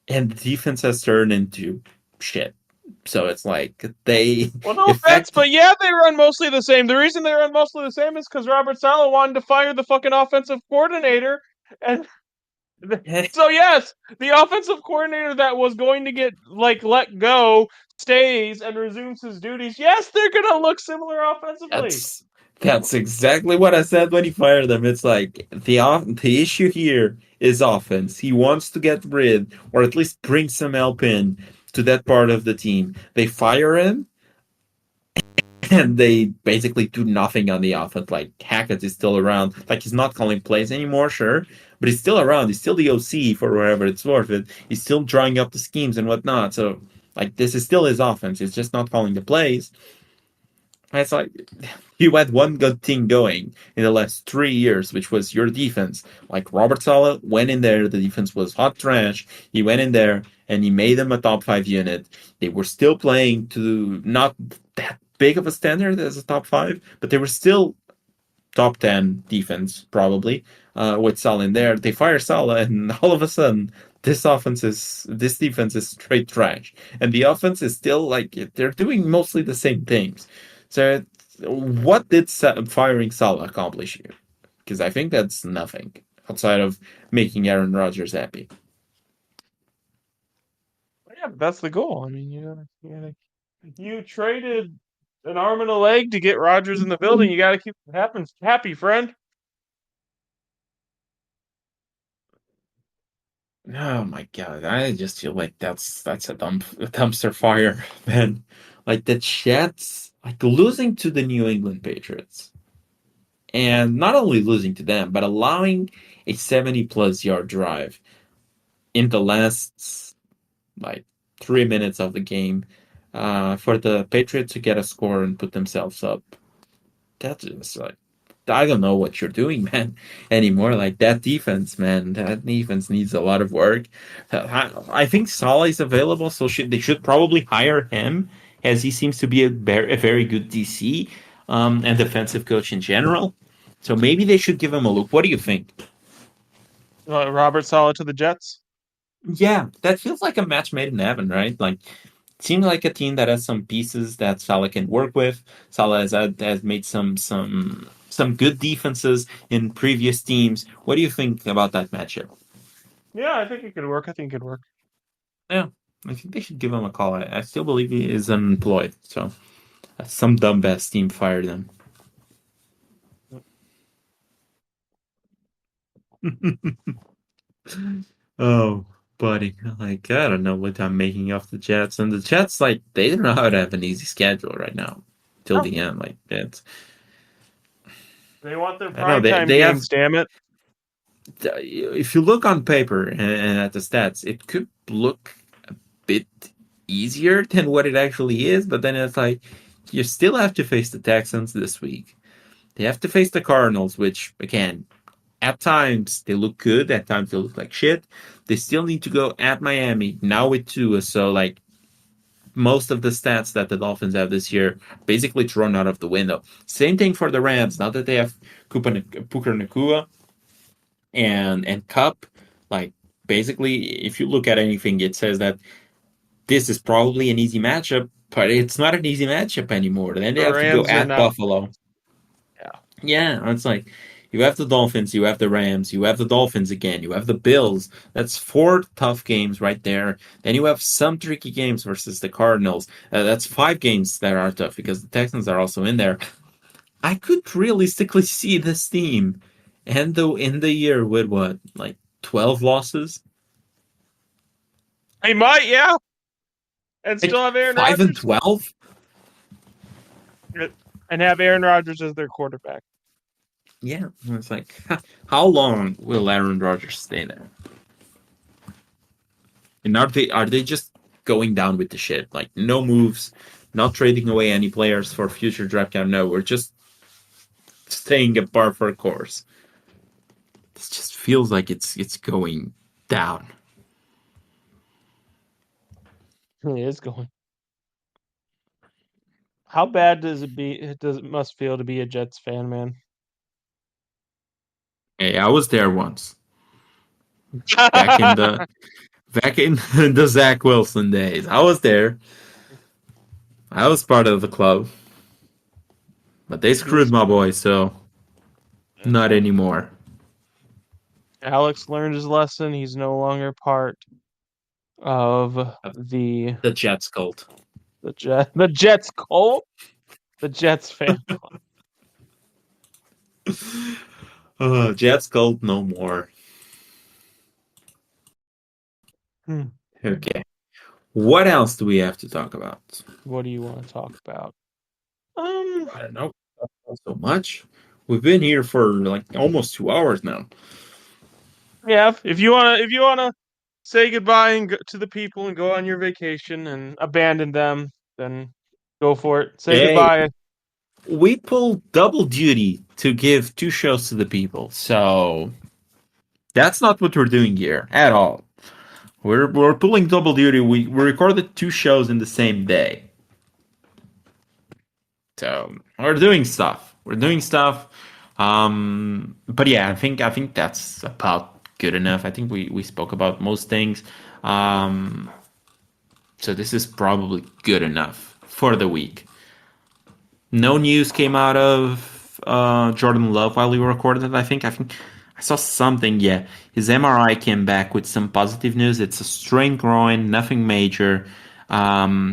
and the defense has turned into shit. So it's like they
Well, no offense,
effect
but yeah, they run mostly the same. The reason they run mostly the same is because Robert Saleh wanted to fire the fucking offensive coordinator, and so yes, the offensive coordinator that was going to get like let go stays and resumes his duties. Yes, they're gonna look similar offensively.
that's that's exactly what I said when he fired them. It's like the issue here is offense. He wants to get rid or at least bring some help in to that part of the team. They fire him and they basically do nothing on the offense. Like Hackett is still around. Like he's not calling plays anymore, sure, but he's still around. He's still the OC for wherever it's worth it. He's still drawing up the schemes and whatnot. So like this is still his offense. He's just not calling the plays. And it's like you had one good thing going in the last 3 years, which was your defense. Like Robert Saleh went in there, the defense was hot trash. He went in there and he made them a top 5 unit. They were still playing to not that big of a standard as a top 5, but they were still top 10 defense probably with Salah in there. They fire Salah, and all of a sudden, this defense is straight trash, and the offense is still like they're doing mostly the same things. So, what did firing Salah accomplish here? Because I think that's nothing outside of making Aaron Rodgers happy.
Yeah, but that's the goal. I mean, you traded an arm and a leg to get Rodgers in the building. You got to keep it happy, friend.
Oh my god, I just feel like that's a dumpster fire, man. Like the Jets, like losing to the New England Patriots, and not only losing to them, but allowing a 70+ yard drive in the last like 3 minutes of the game for the Patriots to get a score and put themselves up. That's just like I don't know what you're doing, man, anymore. Like that defense, man, that defense needs a lot of work. I think Salah is available, so they should probably hire him, as he seems to be a very good DC and defensive coach in general. So maybe they should give him a look. What do you think?
Robert Saleh to the Jets.
Yeah, that feels like a match made in heaven, right? Like seems like a team that has some pieces that Salah can work with. Salah has made some good defenses in previous teams. What do you think about that matchup?
Yeah, I think it could work. I think it could work.
Yeah, I think they should give him a call. I still believe he is unemployed, so some dumbass team fired him. Oh, buddy, like I don't know what I'm making of the Jets, and the Jets like they don't know how to have an easy schedule right now till
Oh,
the end. Like it's
they want their
I don't know
primetime
they have.
games, damn it.
If you look on paper and at the stats, it could look a bit easier than what it actually is, but then it's like you still have to face the Texans this week. They have to face the Cardinals, which again, at times they look good, at times they look like shit. They still need to go at Miami now with Tua, so like most of the stats that the Dolphins have this year basically thrown out of the window. Same thing for the Rams. Now that they have Puka Nakua and Cup, like basically, if you look at anything, it says that this is probably an easy matchup, but it's not an easy matchup anymore. Then they
The
have to go
Rams are
at
not.
Buffalo.
Yeah.
Yeah, it's like you have the Dolphins, you have the Rams, you have the Dolphins again, you have the Bills. That's four tough games right there. Then you have some tricky games versus the Cardinals. That's five games that are tough because the Texans are also in there. I could realistically see this team end though in the year with what, like 12 losses?
They might, yeah, and
Like
still have Aaron
5 and
Rodgers
12?
and have Aaron Rodgers as their quarterback.
Yeah, it's like how long will Aaron Rodgers stay there? And are they just going down with the shit? Like no moves, not trading away any players for future draft count. No, we're just staying at par for a course. This just feels like it's going down.
He is going. How bad does it be? It does it must feel to be a Jets fan, man.
Hey, I was there once. Back in the back in the Zach Wilson days. I was there. I was part of the club. But they screwed
He's-
my boy, so not anymore.
Alex learned his lesson. He's no longer part of
Of
the
the Jets cult.
the Jets cult, the Jets fan club.
Jets cult no more.
Hmm.
Okay. What else do we have to talk about?
What do you want to talk about?
I don't know. Not so much. We've been here for like almost 2 hours now.
Yeah. If you wanna say goodbye and to the people and go on your vacation and abandon them, then go for it. Say
Hey,
goodbye.
we pulled double duty to give two shows to the people, so that's not what we're doing here at all. We're pulling double duty. We recorded two shows in the same day. So we're doing stuff. We're doing stuff. But yeah, I think that's about good enough. I think we spoke about most things. Um, so this is probably good enough for the week. No news came out of Jordan Love while we recorded it. I think I saw something. Yeah, his MRI came back with some positive news. It's a strained groin, nothing major.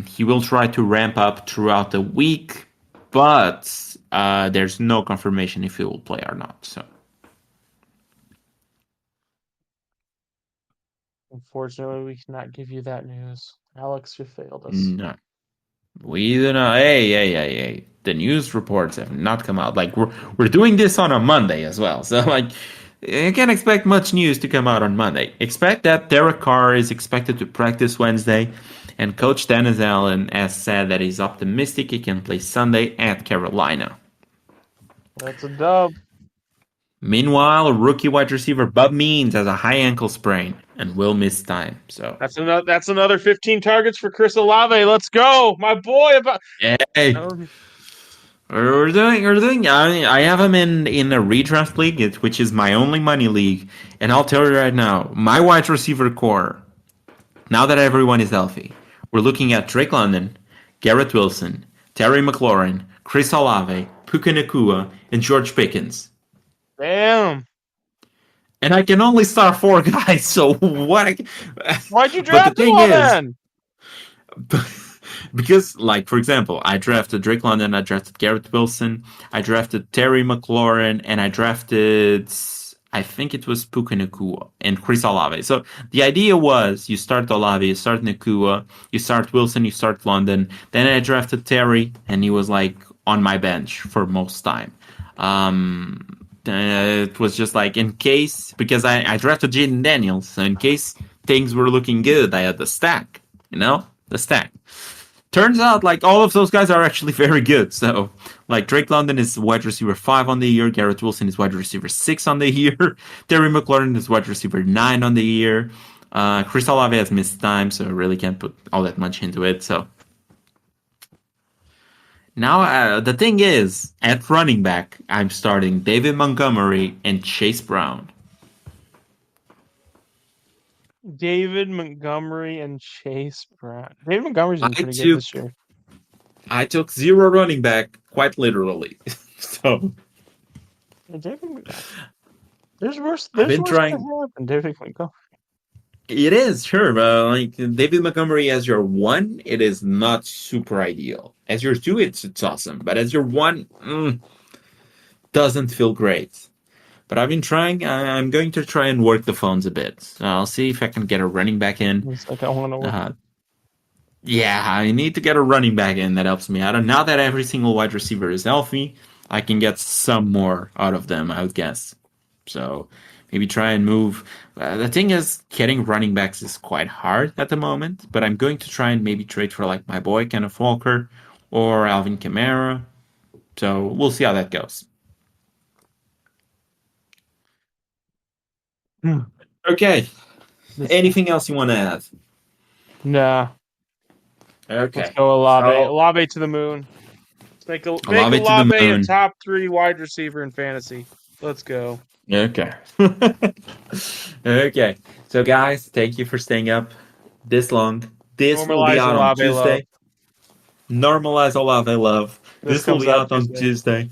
He will try to ramp up throughout the week, but there's no confirmation if he will play or not. So
Unfortunately, we cannot give you that news. Alex, you failed us.
no, we do not. Hey! The news reports have not come out. Like we're doing this on a Monday as well, so like you can't expect much news to come out on Monday. Expect that Derek Carr is expected to practice Wednesday, and Coach Dennis Allen has said that he's optimistic he can play Sunday at Carolina.
That's a dub.
Meanwhile, rookie wide receiver Bub Means has a high ankle sprain and will miss time. So
That's another 15 targets for Chris Olave. Let's go, my boy.
hey, we're doing. I have him in a redraft league, which is my only money league, and I'll tell you right now, my wide receiver core. Now that everyone is healthy, we're looking at Drake London, Garrett Wilson, Terry McLaurin, Chris Olave, Puka Nacua, and George Pickens.
Damn.
And I can only start 4 guys, so what?
Why'd you
But the
draft them
thing
all
is,
then?
because, like, for example, I drafted Drake London, I drafted Garrett Wilson, I drafted Terry McLaurin, and I drafted, I think it was Puka Nacua and Chris Olave. So the idea was you start Olave, you start Nacua, you start Wilson, you start London. Then I drafted Terry, and he was like on my bench for most time. It was just like in case, because I drafted Jaden Daniels, so in case things were looking good, I had the stack, the stack. Turns out, like, all of those guys are actually very good. So, like, Drake London is wide receiver 5 on the year. Garrett Wilson is wide receiver 6 on the year. Terry McLaurin is wide receiver 9 on the year. Chris Olave has missed time, so I really can't put all that much into it. So, now the thing is, at running back, I'm starting David Montgomery and Chase Brown.
David Montgomery and Chase Brown. David Montgomery's been pretty good this year.
I took 0 running back, quite literally. So
there's worse.
I've
There's
been
worse
trying.
to happen. David Montgomery.
It is, sure, but like David Montgomery as your 1, it is not super ideal. As your 2, it's awesome, but as your 1, doesn't feel great. But I've been trying. I'm going to try and work the phones a bit. I'll see if I can get a running back in.
It's like I want to work.
Yeah, I need to get a running back in that helps me out. And now that every single wide receiver is healthy, I can get some more out of them, I would guess. So maybe try and move. The thing is, getting running backs is quite hard at the moment, but I'm going to try and maybe trade for like my boy Kenneth Walker or Alvin Kamara. So we'll see how that goes. Okay. Anything else you want to add?
Nah.
Okay.
Let's go Olave.
So,
Olave to the moon. Make
Olave to the
Olave a
moon.
top 3 wide receiver in fantasy. Let's go.
Okay. Okay. So, guys, thank you for staying up this long. This will be
Normalize
out on
Olave
Tuesday. Normalize Olave love. This will
comes
be
out
out on Tuesday.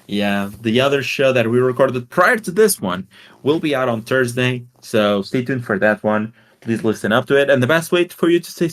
Yeah, the other show that we recorded prior to this one will be out on Thursday. So stay tuned for that one. Please listen up to it. And the best way for you to stay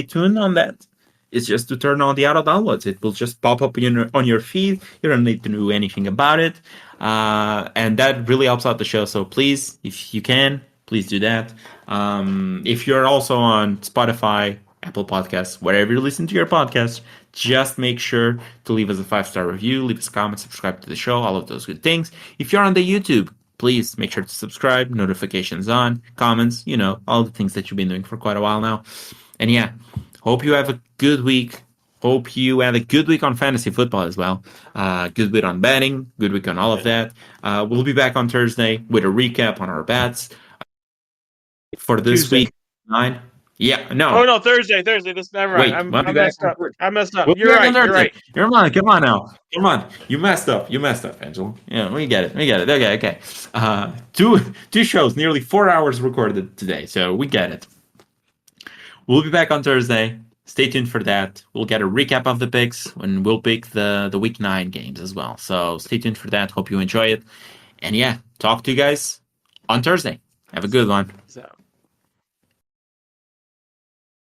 tuned on that is just to turn on the auto downloads. It will just pop up on your feed. You don't need to know anything about it. And that really helps out the show. So please, if you can, please do that. If you're also on Spotify, Apple Podcasts, wherever you listen to your podcast, just make sure to leave us a 5-star review, leave us a comment, subscribe to the show, all of those good things. If you're on the YouTube, please make sure to subscribe, notifications on, comments, all the things that you've been doing for quite a while now. And yeah, hope you have a good week. Hope you had a good week on fantasy football as well. Good week on betting, good week on all of that. We'll be back on Thursday with a recap on our bets for this
Tuesday.
week. 9. Yeah, no.
Oh no, Thursday. This never
Wait,
mind.
we'll be
I
back
messed
on
up.
Thursday.
I messed up.
We'll be
You're
back
right.
on
You're
Thursday.
right.
Come on now. Come on. You messed up, Angelo. Yeah, we get it. Okay. Two shows, nearly 4 hours recorded today, so we get it. We'll be back on Thursday. Stay tuned for that. We'll get a recap of the picks, and we'll pick the week 9 games as well. So stay tuned for that. Hope you enjoy it. And yeah, talk to you guys on Thursday. Have a good one.
So.